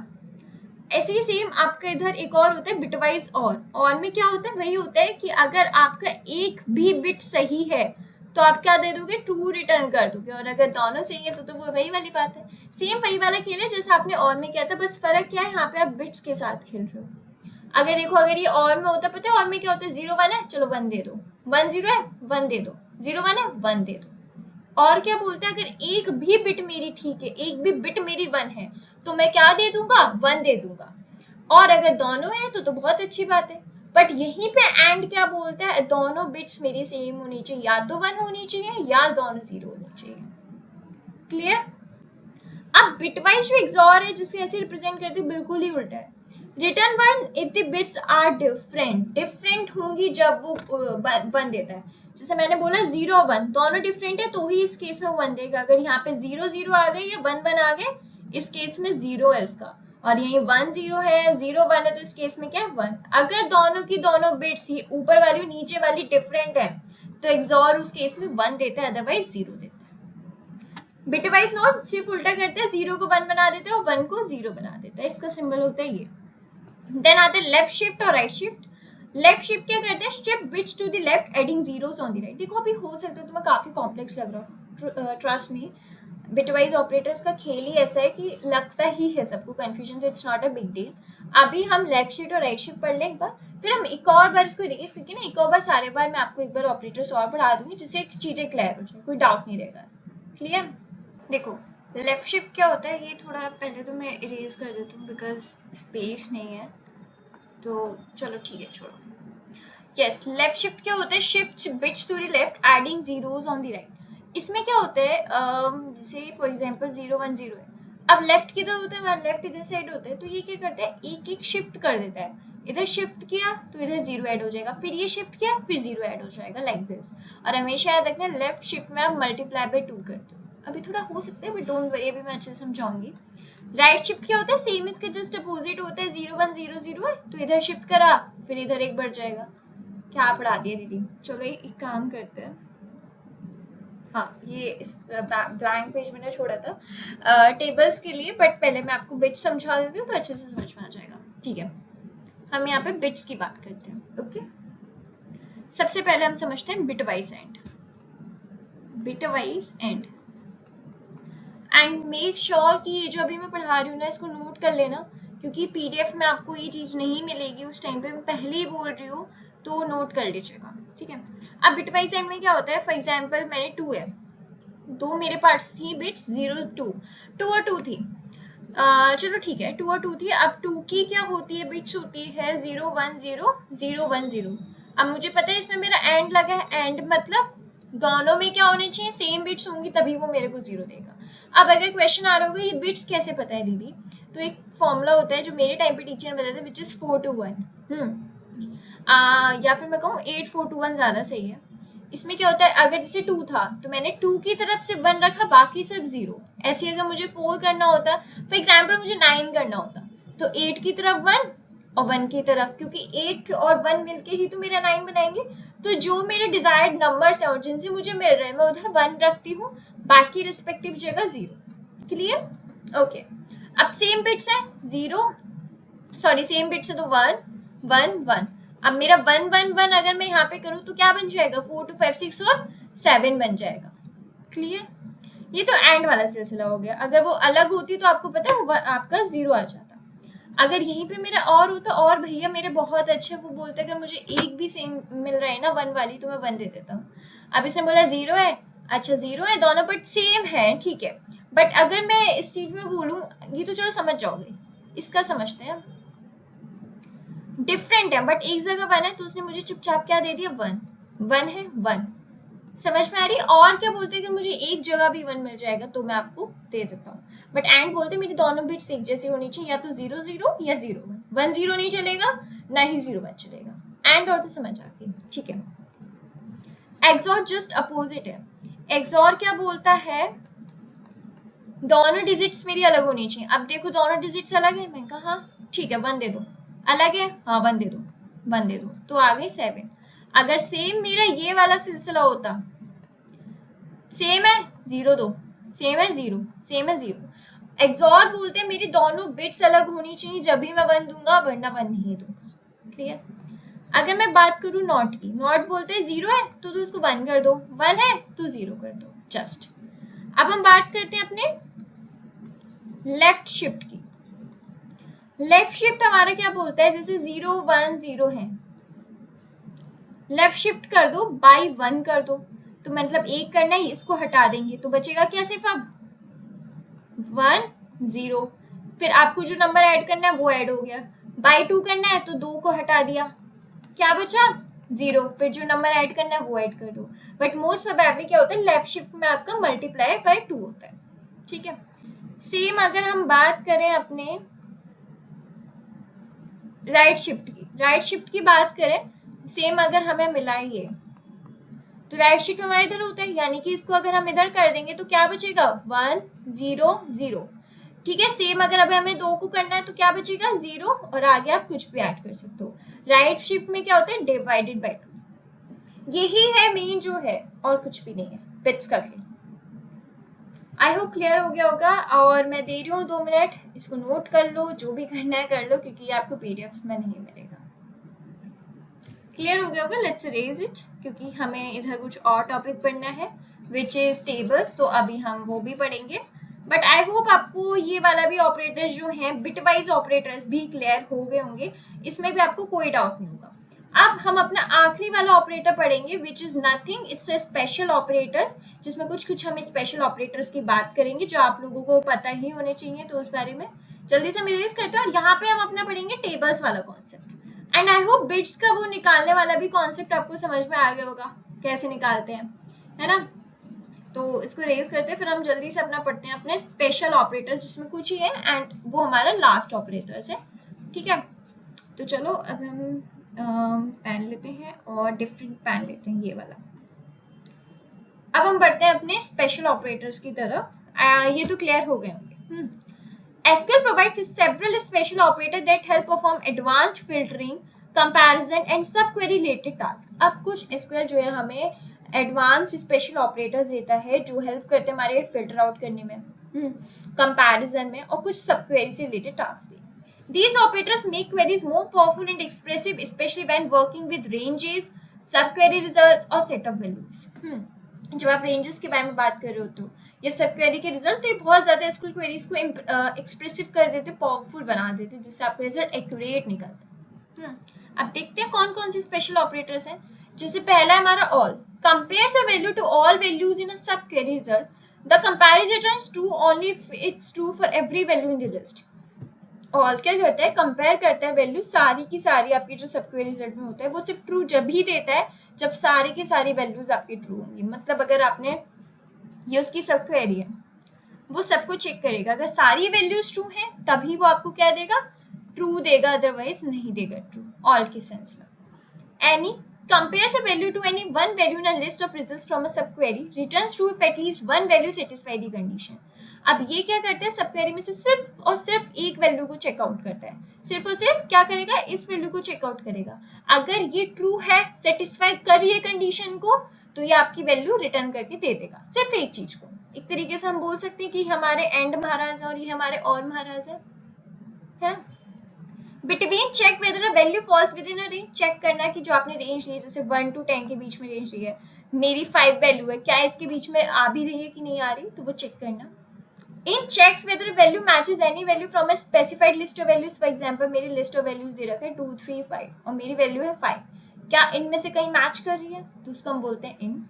ऐसे ही सेम आपका इधर एक और होता है बिटवाइज और में क्या होता है, वही होता है कि अगर आपका एक भी बिट सही है तो आप क्या दे दोगे, ट्रू रिटर्न कर दोगे, और अगर दोनों सही है तो वो वही वाली बात है। सेम वही वाला खेल है जैसे आपने और में किया था, बस फर्क क्या है, यहाँ पे आप बिट्स के साथ खेल रहे हो। अगर देखो अगर ये और में होता, पता है और में क्या होता है, 0 1 है, चलो 1 दे दो, 1 0 है 1 दे दो, 0 1 है 1 दे दो। और क्या बोलते हैं, अगर एक भी बिट मेरी ठीक है, एक भी बिट मेरी 1 है तो मैं क्या दे दूंगा, 1 दे दूंगा। और अगर दोनों है तो बहुत अच्छी बात है। बट यहीं पे एंड क्या बोलता है, दोनों बिट्स मेरी सेम होनी चाहिए, या तो 1 होनी चाहिए या दोनों 0 होनी चाहिए। क्लियर? अब बिटवाइज जो एक्सॉर है जिसे ऐसे रिप्रेजेंट करते हैं बिल्कुल ही उल्टा है। Return one if the bits are different होंगी जब वो 1 देता है। जैसे मैंने बोला 0 और 1 दोनों डिफरेंट है तो ही इस केस में 1 देगा। अगर यहाँ पे 0 0 आ गए या 1 1 आ गए, इस केस में 0 है उसका, और यही 1 0 है 0 1 है तो इस केस में क्या है 1। अगर दोनों की दोनों बिट्स ये ऊपर वाली और नीचे वाली डिफरेंट है तो एक्सॉर उस केस में 1 देता है, अदरवाइज 0 देता है। बिटवाइज नॉट सिर्फ उल्टा करते हैं, 0 को 1 बना देते हैं और 1 को 0 बना देता है। इसका सिंबल होता है ये। देन आते हैं लेफ्ट शिफ्ट और राइट शिफ्ट। लेफ्ट शिफ्ट क्या करते हैं, shift bits to the left adding zeros on the right. देखो अभी हो सकता है तुम्हें काफी कॉम्प्लेक्स लग रहा हो, ट्रस्ट मी बिटवाइज ऑपरेटर्स का खेल ही ऐसा है कि लगता ही है सबको कंफ्यूजन, तो it's not a big deal. अभी हम लेफ्ट शिफ्ट और राइट शिफ्ट पढ़ लें एक बार, फिर हम एक और बार इसको रिवीज करके ना एक और बार सारे बार मैं आपको एक बार ऑपरेटर्स और पढ़ा दूंगी जिससे चीजें क्लियर हो जाए, कोई डाउट नहीं रहेगा। क्लियर? देखो लेफ्ट शिफ्ट क्या होता है, ये थोड़ा पहले तो मैं इरेज कर देती हूँ बिकॉज स्पेस नहीं है, तो चलो ठीक है छोड़ो। यस, लेफ्ट शिफ्ट क्या होता है, shift bits to the left adding zeros on the right. इसमें क्या होता है, जैसे फॉर एग्जांपल 0 1 0 है, अब लेफ्ट किधर होता है, हमारा लेफ्ट इधर साइड होता है, तो ये क्या करता है एक एक शिफ्ट कर देता है। इधर शिफ्ट किया तो इधर 0 ऐड हो जाएगा, फिर ये शिफ्ट किया फिर 0 ऐड हो जाएगा, लाइक दिस। और हमेशा याद रखना लेफ्ट शिफ्ट में आप मल्टीप्लाई बाय 2 करते हो। अभी थोड़ा हो सकता है बट डोंट वरी, अभी मैं अच्छे से समझाऊंगी। राइट शिफ्ट क्या होता है, सेम इसके जस्ट अपोजिट होता है। 0 1 0 0 है तो इधर शिफ्ट करा फिर इधर एक बढ़ जाएगा। क्या पढ़ा दिया दीदी, चलो एक काम करते हैं। हाँ, ये इस ब्लैंक पेज मैंने छोड़ा था टेबल्स के लिए, बट पहले मैं आपको बिट्स समझा देती हूँ तो अच्छे से समझ में आ जाएगा। ठीक है, हम यहाँ पे बिट्स की बात करते हैं। ओके, सबसे पहले हम समझते हैं bitwise and. Bitwise and make sure कि ये जो अभी मैं पढ़ा रही हूँ ना इसको नोट कर लेना, क्योंकि पीडीएफ में आपको ये चीज़ नहीं मिलेगी उस टाइम पे, मैं पहले ही बोल रही हूँ तो नोट कर लीजिएगा। ठीक है, अब बिटवाइज एंड में क्या होता है, फॉर एग्जाम्पल मैंने 2 है, 2 मेरे पास थी बिट्स 0 2 2 और 2 थी। चलो ठीक है 2 और 2 थी। अब 2 की क्या होती है, बिट्स होती है 0 1 0 0 1 0। अब मुझे पता है इसमें मेरा एंड लगा है, एंड मतलब दोनों में क्या होने चाहिए, सेम बिट्स होंगी तभी वो मेरे को 0 देगा। अब अगर क्वेश्चन आ रहा होगा ये बिट्स कैसे पता है दीदी, तो एक फॉर्मूला होता है जो मेरे टाइम पे टीचर ने बताया था, विच इज 4 to 1। या फिर मैं कहूँ 8 4 to 1 ज़्यादा सही है। इसमें क्या होता है, अगर जैसे 2 था तो मैंने 2 की तरफ से 1 रखा, बाकी सब 0। ऐसे अगर मुझे 4 करना होता, फॉर एग्जाम्पल मुझे 9 करना होता, तो 8 की तरफ 1 और 1 की तरफ, क्योंकि 8 और 1 मिलके ही तो मेरा 9 बनाएंगे। तो जो मेरे डिजायर्ड नंबर्स हैं और जिनसे मुझे मिल रहे हैं मैं उधर 1 रखती हूँ, बाकी रिस्पेक्टिव जगह 0। क्लियर? ओके, अब सेम बिट्स है 0, सॉरी सेम बिट्स है तो 1 1 1। अब मेरा 1 1 1 अगर मैं यहाँ पे करूँ तो क्या बन जाएगा, 4 2 5 6 और 7 बन जाएगा। क्लियर? ये तो एंड वाला सिलसिला हो गया। अगर वो अलग होती तो आपको पता है आपका 0 आ जाता। अगर यहीं पे मेरा और होता, और भैया मेरे बहुत अच्छे, वो बोलते अगर मुझे एक भी सेम मिल रहा है ना 1 वाली तो मैं 1 दे देता हूँ। अब इसने बोला 0 है, अच्छा 0 है, दोनों बट सेम है, ठीक है। बट अगर मैं इस चीज में बोलूँ, ये तो चलो समझ जाओगे, इसका समझते हैं। डिफरेंट है बट एक जगह 1 है तो उसने मुझे चुपचाप क्या दे दिया, 1 1 है 1। समझ में आ रही? और क्या बोलते हैं कि मुझे एक जगह भी 1 मिल जाएगा तो मैं आपको दे देता हूँ। बट एंड बोलते मेरी दोनों बिट्स एक जैसी होनी चाहिए, या तो 0 0 या 0 1। 1 0 नहीं चलेगा, ना ही 0 1 चलेगा। एंड और तो समझ आ गई, ठीक है। एक्सॉर जस्ट अपोजिट है। एक्सॉर क्या बोलता है, दोनों डिजिट्स मेरी अलग होनी चाहिए। अब देखो दोनों डिजिट्स अलग है, मैं कहा हाँ ठीक है 1 दे दो, अलग है हाँ 1 दे दो 1 दे दो, तो आ गई 7। अगर सेम मेरा ये वाला सिलसिला होता, सेम है 0 2, सेम है 0, सेम है 0। एक्सॉर बोलते मेरी दोनों बिट्स अलग होनी चाहिए जब भी मैं 1 दूंगा, वरना 1 नहीं दूंगा। क्लियर? अगर मैं बात करूँ नॉट की, नॉट बोलते हैं 0 है तो उसको 1 कर दो, 1 है तो 0 कर दो, जस्ट। अब हम बात करते हैं अपने लेफ्ट शिफ्ट की। लेफ्ट शिफ्ट हमारा क्या बोलता है, जैसे 0 1 0 है, लेफ्ट शिफ्ट कर दो बाई 1 कर दो, तो मतलब एक करना है, इसको हटा देंगे तो बचेगा क्या, सिर्फ अब 1 0। फिर आपको जो नंबर ऐड करना है वो ऐड हो गया, बाई 2 करना है तो 2 को हटा दिया, क्या बचा 0। फिर जो नंबर ऐड करना है वो ऐड कर दो। बट मोस्ट प्रोबेबली क्या होता है, लेफ्ट शिफ्ट में आपका मल्टीप्लाई बाय 2 होता है। ठीक है। सेम अगर हम बात करें अपने राइट शिफ्ट की बात करें, सेम अगर हमें मिला ये, तो राइट शिफ्ट हमारे इधर होता है, यानी कि इसको अगर हम इधर कर देंगे तो क्या बचेगा 1 0 0। ठीक है। सेम अगर अभी हमें 2 को करना है तो क्या बचेगा 0, और आगे आप कुछ भी ऐड कर सकते हो। राइट शिफ्ट में क्या होता है डिवाइडेड बाय 2, यही है मेन जो है, और कुछ भी नहीं है बिट्स का खेल। आई होप क्लियर हो गया होगा, और मैं दे रही हूँ 2 मिनट, इसको नोट कर लो, जो भी करना है कर लो, क्योंकि ये आपको पीडीएफ में नहीं मिलेगा। क्लियर हो गया होगा। लेट्स रेज इट, क्योंकि हमें इधर कुछ और टॉपिक पढ़ना है विच इज टेबल्स, तो अभी हम वो भी पढ़ेंगे। बट आई होप आपको ये वाला भी ऑपरेटर्स जो हैं बिटवाइज ऑपरेटर्स भी क्लियर हो गए होंगे, इसमें भी आपको कोई डाउट नहीं होगा। अब हम अपना आखिरी वाला ऑपरेटर पढ़ेंगे which is nothing, it's a special operators, जिसमें कुछ हम स्पेशल ऑपरेटर्स की बात करेंगे जो आप लोगों को पता ही होने चाहिए, तो उस बारे में जल्दी से रिलीज करते हैं। और यहाँ पे हम अपना पढ़ेंगे टेबल्स वाला concept, and I hope bits का वो निकालने वाला भी कॉन्सेप्ट आपको समझ में आ गया होगा, कैसे निकालते हैं, है ना। तो इसको रेज करते हैं, फिर हम जल्दी से अपना पढ़ते हैं अपने स्पेशल ऑपरेटर्स, जिसमें कुछ ही है, एंड वो हमारा लास्ट ऑपरेटर्स है। ठीक है। तो चलो अब हम पेन लेते हैं और डिफरेंट पेन लेते हैं, ये वाला। अब हम बढ़ते हैं अपने स्पेशल ऑपरेटर्स की तरफ। ये तो क्लियर हो गए होंगे। SQL provides several special operators that help perform advanced filtering, comparison and subquery related tasks। अब कुछ SQL जो है हमें एडवांस स्पेशल ऑपरेटर्स देता है जो हेल्प करते हैं हमारे फिल्टर आउट करने में, कंपैरिजन में, और कुछ सबक्वेरी से रिलेटेड टास्क भी। These operators make queries more powerful and expressive, especially when working with ranges, subquery results और set of values। जब आप रेंजेस के बारे में बात कर रहे हो तो ये सब क्वेरी के रिजल्ट तो ये बहुत ज़्यादा एसक्यूएल क्वेरीज को एक्सप्रेसिव कर देते, पावरफुल बना देते, जिससे आपका रिजल्ट एक्यूरेट निकलता है। अब देखते हैं कौन कौन से स्पेशल ऑपरेटर्स हैं। जैसे पहला है हमारा all, compares a value to all values in a subquery result, the comparison returns true only if it's true for every value in the list. All क्या करता है, कंपेयर करता है वैल्यू सारी की सारी आपकी जो सब क्वेरी रिजल्ट में होता है, वो सिर्फ ट्रू जब ही देता है जब सारी की सारी वैल्यूज आपकी ट्रू होंगी। मतलब अगर आपने ये उसकी सब क्वेरी है, वो सबको चेक करेगा, अगर सारी वैल्यूज ट्रू हैं तभी वो आपको क्या देगा, ट्रू देगा, अदरवाइज नहीं देगा ट्रू, ऑल के सेंस में। Any compares a value to any one value in a list of results from a subquery, returns true if at least one value satisfy the condition। अब ये क्या करता है, सब क्वेरी में से सिर्फ और सिर्फ एक वैल्यू को चेकआउट करता है, सिर्फ और सिर्फ क्या करेगा, इस वैल्यू को चेकआउट करेगा। अगर ये ट्रू है, सेटिस्फाई कर रही है कंडीशन को, तो ये आपकी वैल्यू रिटर्न करके दे देगा, सिर्फ एक चीज को। एक तरीके से हम बोल सकते हैं कि हमारे एंड महाराज है और ये हमारे और महाराज है। Between check whether a value falls within a range, check करना कि जो आपने रेंज दी है, जैसे 1 to 10 के बीच में रेंज दी है, मेरी 5 वैल्यू है, क्या इसके बीच में आ भी रही है कि नहीं आ रही, तो वो चेक करना। In checks whether value matches any value from a specified list of values. For example मेरी लिस्ट ऑफ वैल्यूज दे रखा है 2 3 5 और मेरी वैल्यू है 5, क्या इनमें से कहीं मैच कर रही है, तो उसको हम बोलते हैं in.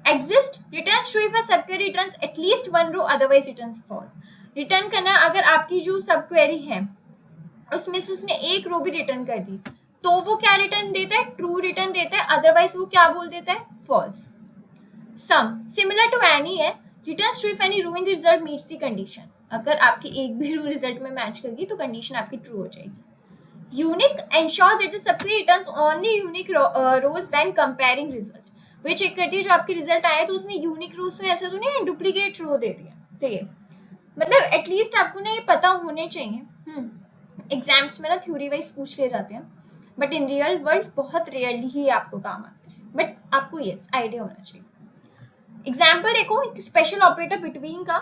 Exist returns true if a subquery returns at least one row, otherwise returns false. Return करना, अगर आपकी जो सब क्वेरी है उसमें से उसने एक रो भी रिटर्न कर दी, तो वो क्या रिटर्न देता है, ट्रू रिटर्न देता है, अदरवाइज वो क्या बोल देता है, false. Some similar to any है, returns true if any row in the result meets the condition. अगर आपकी एक भी रो रिजल्ट में मैच करगी तो कंडीशन आपकी ट्रू हो जाएगी। Unique ensure that the subquery returns only unique rows when comparing result. वो चेक करती है जो आपके रिजल्ट आए तो उसमें यूनिक रोज तो ऐसा तो नहीं है डुप्लीकेट रो दे दिया, तो ये मतलब एटलीस्ट आपको ना ये पता होने चाहिए। एग्जाम्स में ना थ्योरी वाइज पूछ ले जाते हैं, बट इन रियल वर्ल्ड बहुत रेयरली ही आपको काम आते हैं, बट आपको ये आइडिया होना चाहिए। एग्जाम्पल देखो, एक स्पेशल ऑपरेटर बिटवीन का।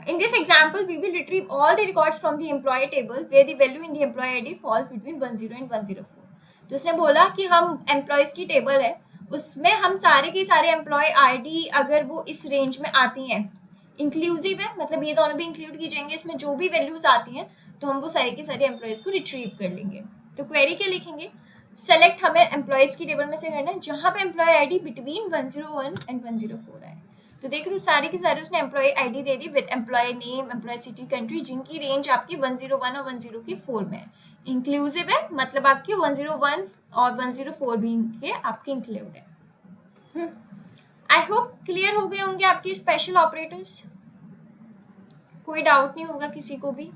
In this example we will retrieve all the records from the employee table where the value in the employee ID falls between 10 and 104। तो उसने बोला कि हम एम्प्लॉयज की टेबल है, उसमें हम सारे के सारे एम्प्लॉय आईडी अगर वो इस रेंज में आती हैं, इंक्लूसिव है, मतलब ये दोनों भी इंक्लूड की जाएंगे, इसमें जो भी वैल्यूज आती हैं तो हम वो सारे के सारे एम्प्लॉयज को रिट्रीव कर लेंगे। तो क्वेरी क्या लिखेंगे, सेलेक्ट हमें एम्प्लॉयज की टेबल में से करना है जहाँ पे एम्प्लॉय आईडी बिटवीन 101 एंड 104 है। तो देख लो सारी की सारी उसने एम्प्लॉय आईडी दे दी with employee name, employee city, country, जिनकी रेंज आपकी 101 और 104 में है, इंक्लूसिव है, मतलब आपकी 101 और 104 भी है आपके इंक्लूड है। आई होप क्लियर हो गए होंगे आपके स्पेशल ऑपरेटर्स। कोई डाउट नहीं होगा किसी को भी,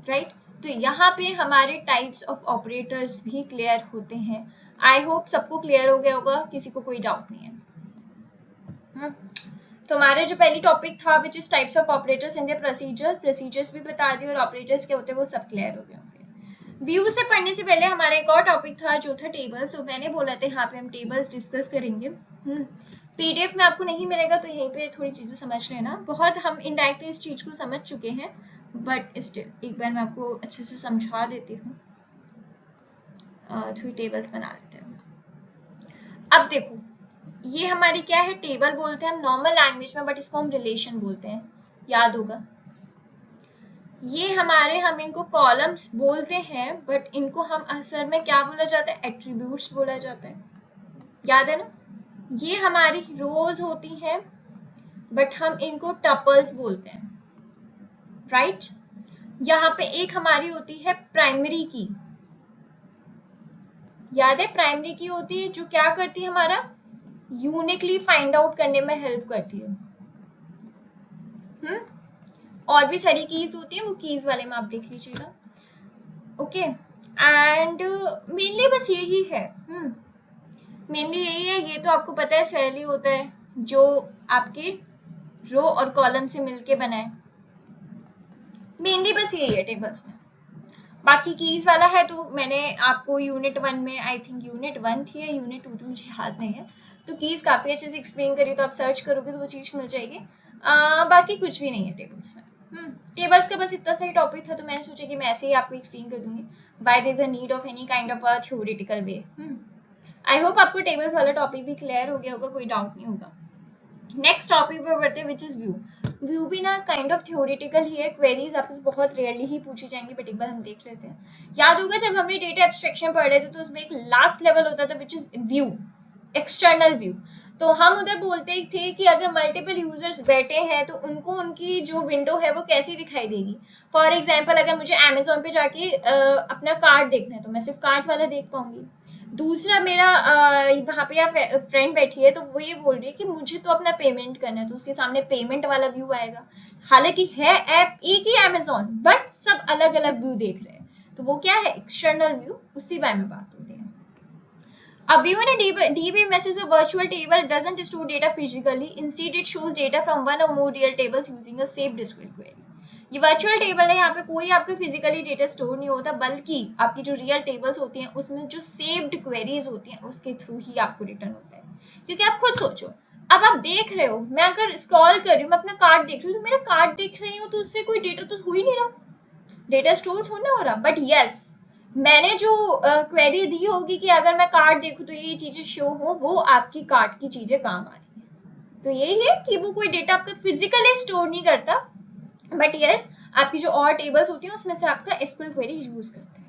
राइट? तो यहाँ पे हमारे टाइप्स ऑफ ऑपरेटर्स भी क्लियर होते हैं। आई होप सबको क्लियर हो गया होगा, किसी को कोई डाउट नहीं है। तो हमारा जो पहली टॉपिक था which is types of operators in the procedures भी बता दिए और ऑपरेटर्स क्या होते हैं वो सब क्लियर हो गए होंगे। व्यू से पढ़ने से पहले हमारा एक और टॉपिक था जो था टेबल्स। तो मैंने बोला था यहाँ पे हम टेबल्स डिस्कस करेंगे। पीडीएफ में आपको नहीं मिलेगा तो यहीं पे थोड़ी चीज़ें समझ लेना। बहुत हम इनडायरेक्टली इस चीज़ को समझ चुके हैं, बट स्टिल एक बार मैं आपको अच्छे से समझा देती हूँ। थोड़ी टेबल्स बना लेते हैं। अब देखो, ये हमारी क्या है, टेबल बोलते हैं हम नॉर्मल लैंग्वेज में, बट इसको हम रिलेशन बोलते हैं, याद होगा। ये हमारे, हम इनको कॉलम्स बोलते हैं, बट इनको हम असल में क्या बोला जाता है, एट्रीब्यूट्स बोला जाता है, याद है ना। ये हमारी रोज होती हैं, बट हम इनको टपल्स बोलते हैं, राइट। यहाँ पे एक हमारी होती है प्राइमरी की, याद है, प्राइमरी की होती है जो क्या करती है, हमारा यूनिकली फाइंड आउट करने में हेल्प करती है। और भी सारी कीज होती है, वो कीज वाले में आप देख लीजिएगा, ओके। एंड मेनली बस यही है, मेनली यही है। ये तो आपको पता है सेल ही होता है जो आपके रो और कॉलम से मिलके बना है, मेनली बस यही है टेबल्स में। बाकी कीज वाला है तो मैंने आपको यूनिट 1 में, आई थिंक यूनिट 1 थी या यूनिट 2 तो मुझे याद नहीं है, तो कीज काफ़ी अच्छे से एक्सप्लेन करी, तो आप सर्च करोगे तो वो चीज़ मिल जाएगी। बाकी कुछ भी नहीं है टेबल्स में। टेबल्स का बस इतना सा ही टॉपिक था, तो मैंने सोचा कि मैं ऐसे ही आपको एक्सप्लेन कर दूंगी why there is a need of any kind of a theoretical way. I hope आपको टेबल्स वाला टॉपिक भी क्लियर हो गया होगा, कोई डाउट नहीं होगा। नेक्स्ट टॉपिक पर बढ़ते हैं विच इज व्यू। व्यू भी ना काइंड ऑफ थ्योरेटिकल ही है, क्वेरीज आपसे बहुत रेयरली ही पूछी जाएंगी, बट एक बार हम देख लेते हैं। याद होगा जब हमने डेटा एब्स्ट्रैक्शन पढ़ रहे थे तो उसमें एक लास्ट लेवल होता था which is view, external view. तो हम उधर बोलते थे कि अगर मल्टीपल यूजर्स बैठे हैं तो उनको उनकी जो विंडो है वो कैसी दिखाई देगी। फॉर एग्जाम्पल, अगर मुझे अमेजोन पे जाके अपना कार्ड देखना है तो मैं सिर्फ कार्ड वाला देख पाऊंगी। दूसरा, मेरा वहाँ पे या फ्रेंड बैठी है तो वो ये बोल रही है कि मुझे तो अपना पेमेंट करना है, तो उसके सामने पेमेंट वाला व्यू आएगा। हालांकि है ऐप एक ही अमेजोन, बट सब अलग अलग व्यू देख रहे हैं, तो वो क्या है, एक्सटर्नल व्यू, उसी बारे में बात होती है। A view in a DBMS is a virtual table, doesn't store data physically. Instead, it shows data from one or more real tables using a saved SQL query. ये वर्चुअल टेबल है, यहाँ पे कोई आपका फिजिकली डेटा स्टोर नहीं होता, बल्कि आपकी जो रियल टेबल्स होती हैं उसमें जो सेव्ड क्वेरीज होती हैं उसके थ्रू ही आपको रिटर्न होता है। क्योंकि आप खुद सोचो, अब आप देख रहे हो, मैं अगर स्क्रॉल कर रही हूँ, मैं अपना कार्ड देख रही हूँ, तो मेरा कार्ड देख रही हूँ, तो उससे कोई डेटा तो हो ही नहीं रहा, डेटा स्टोर थोड़ा ना हो रहा। बट यस, मैंने जो क्वेरी दी होगी कि अगर मैं कार्ड देखूँ तो ये चीज़ें शो हो, वो आपकी कार्ड की चीज़ें काम आ रही है। तो यही है कि वो कोई डेटा आपका फिजिकली स्टोर नहीं करता, बट यस आपकी जो और टेबल्स होती हैं उसमें से आपका एसक्यूएल क्वेरी यूज करते हैं।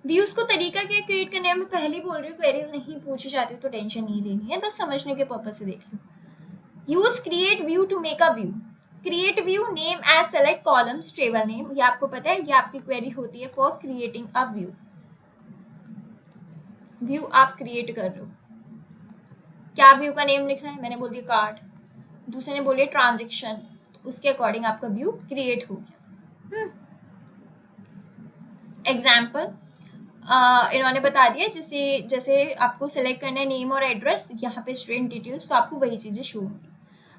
व्यूज को तरीका क्या क्रिएट करने में पहले ही बोल रही हूँ, क्वेरीज नहीं पूछी जाती तो टेंशन नहीं लेनी है, बस समझने के पर्पज से देख लो। Use create view to make a view. Create view, name as select columns table name, ये आपको पता है, ये आपकी क्वेरी होती है for creating a view. View आप क्रिएट कर रहे हो, क्या व्यू का नेम लिखना है, मैंने बोल दिया कार्ड, दूसरे ने बोलिए ट्रांजेक्शन, उसके अकॉर्डिंग आपका व्यू क्रिएट हो गया। एग्जाम्पल इन्होंने बता दिया, जैसे आपको सेलेक्ट करना है नेम और एड्रेस, यहाँ पे स्टूडेंट डिटेल्स, तो आपको वही चीज़ें शो होंगी।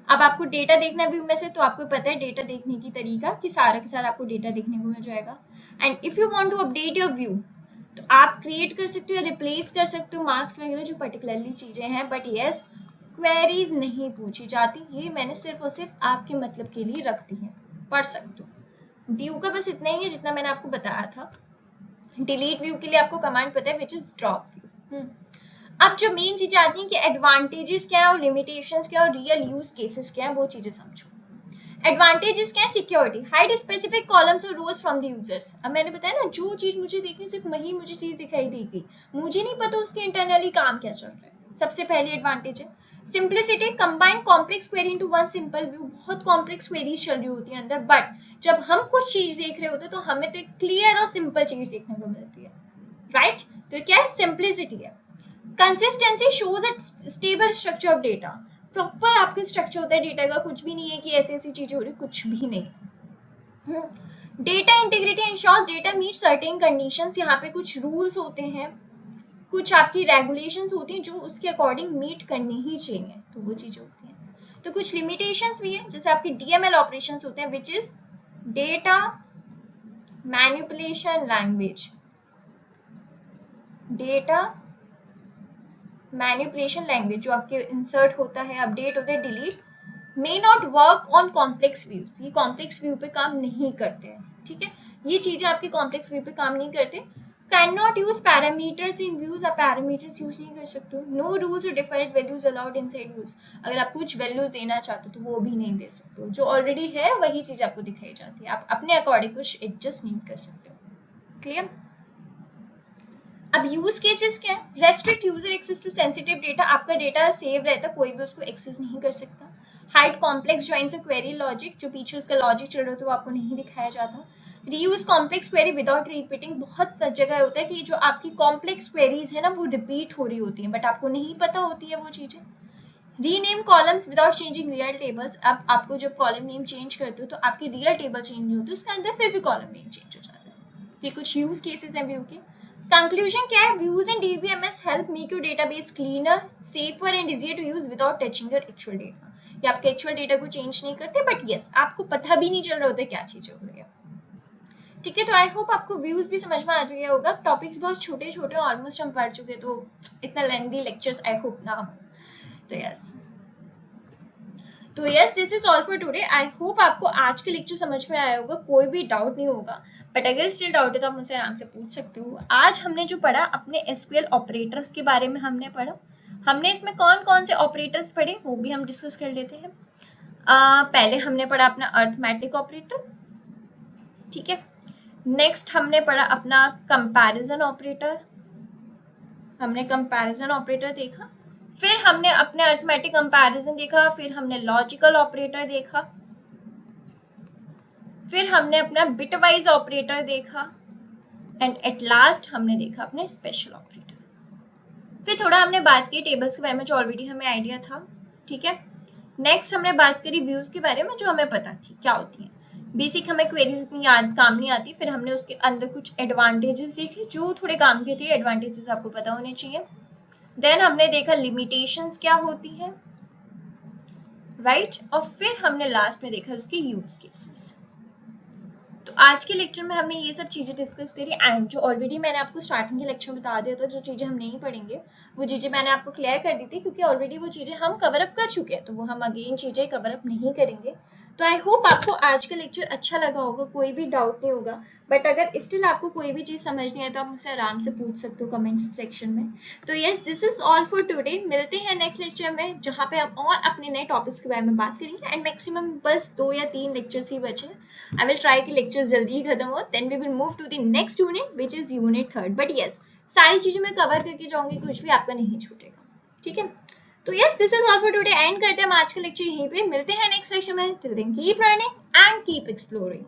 अब आपको डेटा देखना व्यू में से, तो आपको पता है डेटा देखने की तरीका कि सारा के सारा आपको डेटा देखने को मिल जाएगा। And if you want to update your view, तो आप क्रिएट कर सकते हो या रिप्लेस कर सकते हो मार्क्स वगैरह जो पर्टिकुलरली चीज़ें हैं, बट येस क्वेरीज नहीं पूछी जाती, ये मैंने सिर्फ और सिर्फ आपके मतलब के लिए रख दी है, पढ़ सकते हो। व्यू का बस इतना ही है जितना मैंने आपको बताया था। डिलीट व्यू के लिए आपको कमांड पता है विच इज ड्रॉप व्यू। अब जो मेन चीजें आती हैं कि एडवांटेजेस क्या है और लिमिटेशंस क्या है और रियल यूज केसेस क्या है, वो चीजें समझो। एडवांटेजेस क्या है, सिक्योरिटी, हाइड स्पेसिफिक कॉलम्स और रोज फ्रॉम द यूजर्स। अब मैंने बताया ना, जो चीज मुझे देखनी सिर्फ वही मुझे चीज दिखाई देगी, मुझे नहीं पता उसके इंटरनली काम क्या चल रहा है, सबसे पहली एडवांटेज है। Simplicity, combine complex query into one simple view. बहुत कॉम्प्लेक्स क्वेरीज चल रही होती है अंदर, बट जब हम कुछ चीज देख रहे होते हैं तो हमें तो एक क्लियर और सिंपल चीज देखने को मिलती है, राइट। तो क्या है, सिंप्लिसिटी है। Consistency, shows a stable structure of data. Proper आपके स्ट्रक्चर होता है डेटा का, कुछ भी नहीं है कि ऐसी ऐसी चीजें हो रही, कुछ भी नहीं। Data integrity ensures data meet certain conditions, यहाँ पे कुछ रूल्स होते हैं, कुछ आपकी रेगुलेशंस होती हैं जो उसके अकॉर्डिंग मीट करनी ही चाहिए, तो वो चीज़ें होती हैं। तो कुछ लिमिटेशंस भी है, जैसे आपके डीएमएल ऑपरेशंस होते हैं which is data manipulation language, data manipulation language जो आपके इंसर्ट होता है, अपडेट होता है, delete, may not work on complex views, ये कॉम्प्लेक्स व्यू पे काम नहीं करते हैं, ठीक है, ये चीज़ें आपके कॉम्प्लेक्स व्यू पे काम नहीं करते। Can not use parameters in views, आप पैरामीटर्स यूज नहीं कर सकते हो। नो रूल्स और defined values allowed inside views, अगर आप कुछ वैल्यूज देना चाहते हो तो वो भी नहीं दे सकते हो, जो ऑलरेडी है वही चीज़ आपको दिखाई जाती है, आप अपने अकॉर्डिंग कुछ एडजस्ट नहीं कर सकते हो। क्लियर? अब यूज केसेस क्या है? Restrict user access to sensitive data, आपका डेटा सेव रहता, कोई भी उसको एक्सेस नहीं कर सकता। हाइड कॉम्प्लेक्स ज्वाइंस और क्वेरी लॉजिक, जो पीछे उसका लॉजिक चल रहा है तो वो आपको नहीं दिखाया जाता। Reuse complex query without repeating, बहुत जगह होता है कि जो आपकी कॉम्प्लेक्स क्वेरीज है ना वो रिपीट हो रही होती हैं बट आपको नहीं पता होती है वो चीज़ें। Rename columns without changing real tables, अब आपको जब कॉलम नेम चेंज करते हो तो आपकी रियल टेबल चेंज नहीं होती, उसके अंदर फिर भी कॉलम नेम चेंज हो जाता है। ये कुछ यूज केसेस हैं व्यू के। कंक्लूजन क्या है? Views and DBMS help make your database cleaner, safer and easier to use without touching your actual data. ये आपके एक्चुअल डेटा को चेंज नहीं करते बट यस आपको पता भी नहीं चल रहा होता क्या चीज़ हो रही है। ठीक है, तो आई होप आपको व्यूज भी समझ में आ गया होगा। टॉपिक्स बहुत छोटे छोटे ऑलमोस्ट हम पढ़ चुके, तो इतना लेंथी लेक्चर्स आई होप ना हो। तो yes this is all for today. I hope आपको आज के लेक्चर समझ में आया होगा, कोई भी डाउट नहीं होगा, बट अगर स्टिल डाउट है तो आप मुझसे आराम से पूछ सकते हो। आज हमने जो पढ़ा अपने एसक्यूएल ऑपरेटर्स के बारे में हमने पढ़ा, हमने इसमें कौन कौन से ऑपरेटर्स पढ़े वो भी हम डिस्कस कर लेते हैं। पहले हमने पढ़ा अपना अर्थमेटिक ऑपरेटर, ठीक है। नेक्स्ट हमने पढ़ा अपना कंपैरिजन ऑपरेटर, हमने कंपैरिजन ऑपरेटर देखा। फिर हमने अपने अर्थमेटिक कंपैरिजन देखा, फिर हमने लॉजिकल ऑपरेटर देखा, फिर हमने अपना बिटवाइज ऑपरेटर देखा एंड एट लास्ट हमने देखा अपने स्पेशल ऑपरेटर। फिर थोड़ा हमने बात की टेबल्स के बारे में जो ऑलरेडी हमें आइडिया था, ठीक है। नेक्स्ट हमने बात करी व्यूज के बारे में जो हमें पता थी क्या होती है। बेसिक हमें क्वेरीज इतनी याद काम नहीं आती, फिर हमने उसके अंदर कुछ एडवांटेजेस देखे जो थोड़े काम के थे, एडवांटेजेस आपको पता होने चाहिए। देन हमने देखा लिमिटेशंस क्या होती है, राइट, और फिर हमने लास्ट में देखा उसके यूज केसेस। तो आज के लेक्चर में हमने ये सब चीज़ें डिस्कस करी एंड जो ऑलरेडी मैंने आपको स्टार्टिंग के लेक्चर में बता दिया था, जो चीज़ें हम नहीं पढ़ेंगे वो चीज़ें मैंने आपको क्लियर कर दी थी, क्योंकि ऑलरेडी वो चीज़ें हम कवर अप कर चुके हैं, तो वो हम अगेन चीज़ें कवर अप नहीं करेंगे। तो आई होप आपको आज का लेक्चर अच्छा लगा होगा, कोई भी डाउट नहीं होगा, बट अगर स्टिल आपको कोई भी चीज़ समझ नहीं आए तो आप मुझसे आराम से पूछ सकते हो कमेंट्स सेक्शन में। तो yes this is all for today, मिलते हैं नेक्स्ट लेक्चर में जहाँ पे हम और अपने नए टॉपिक्स के बारे में बात करेंगे एंड मैक्सिमम बस 2 या 3 लेक्चर्स ही बचे। आई विल ट्राई कि लेक्चर्स जल्दी ही खत्म हो, then we will move to the next unit which is unit 3। But yes सारी चीज़ें मैं कवर करके जाऊँगी, कुछ भी आपका नहीं छूटेगा, ठीक है। तो yes this is all for today, and करते हैं हम आज का लेक्चर यहीं पे। मिलते हैं नेक्स्ट लेक्चर में, till then keep learning and keep exploring.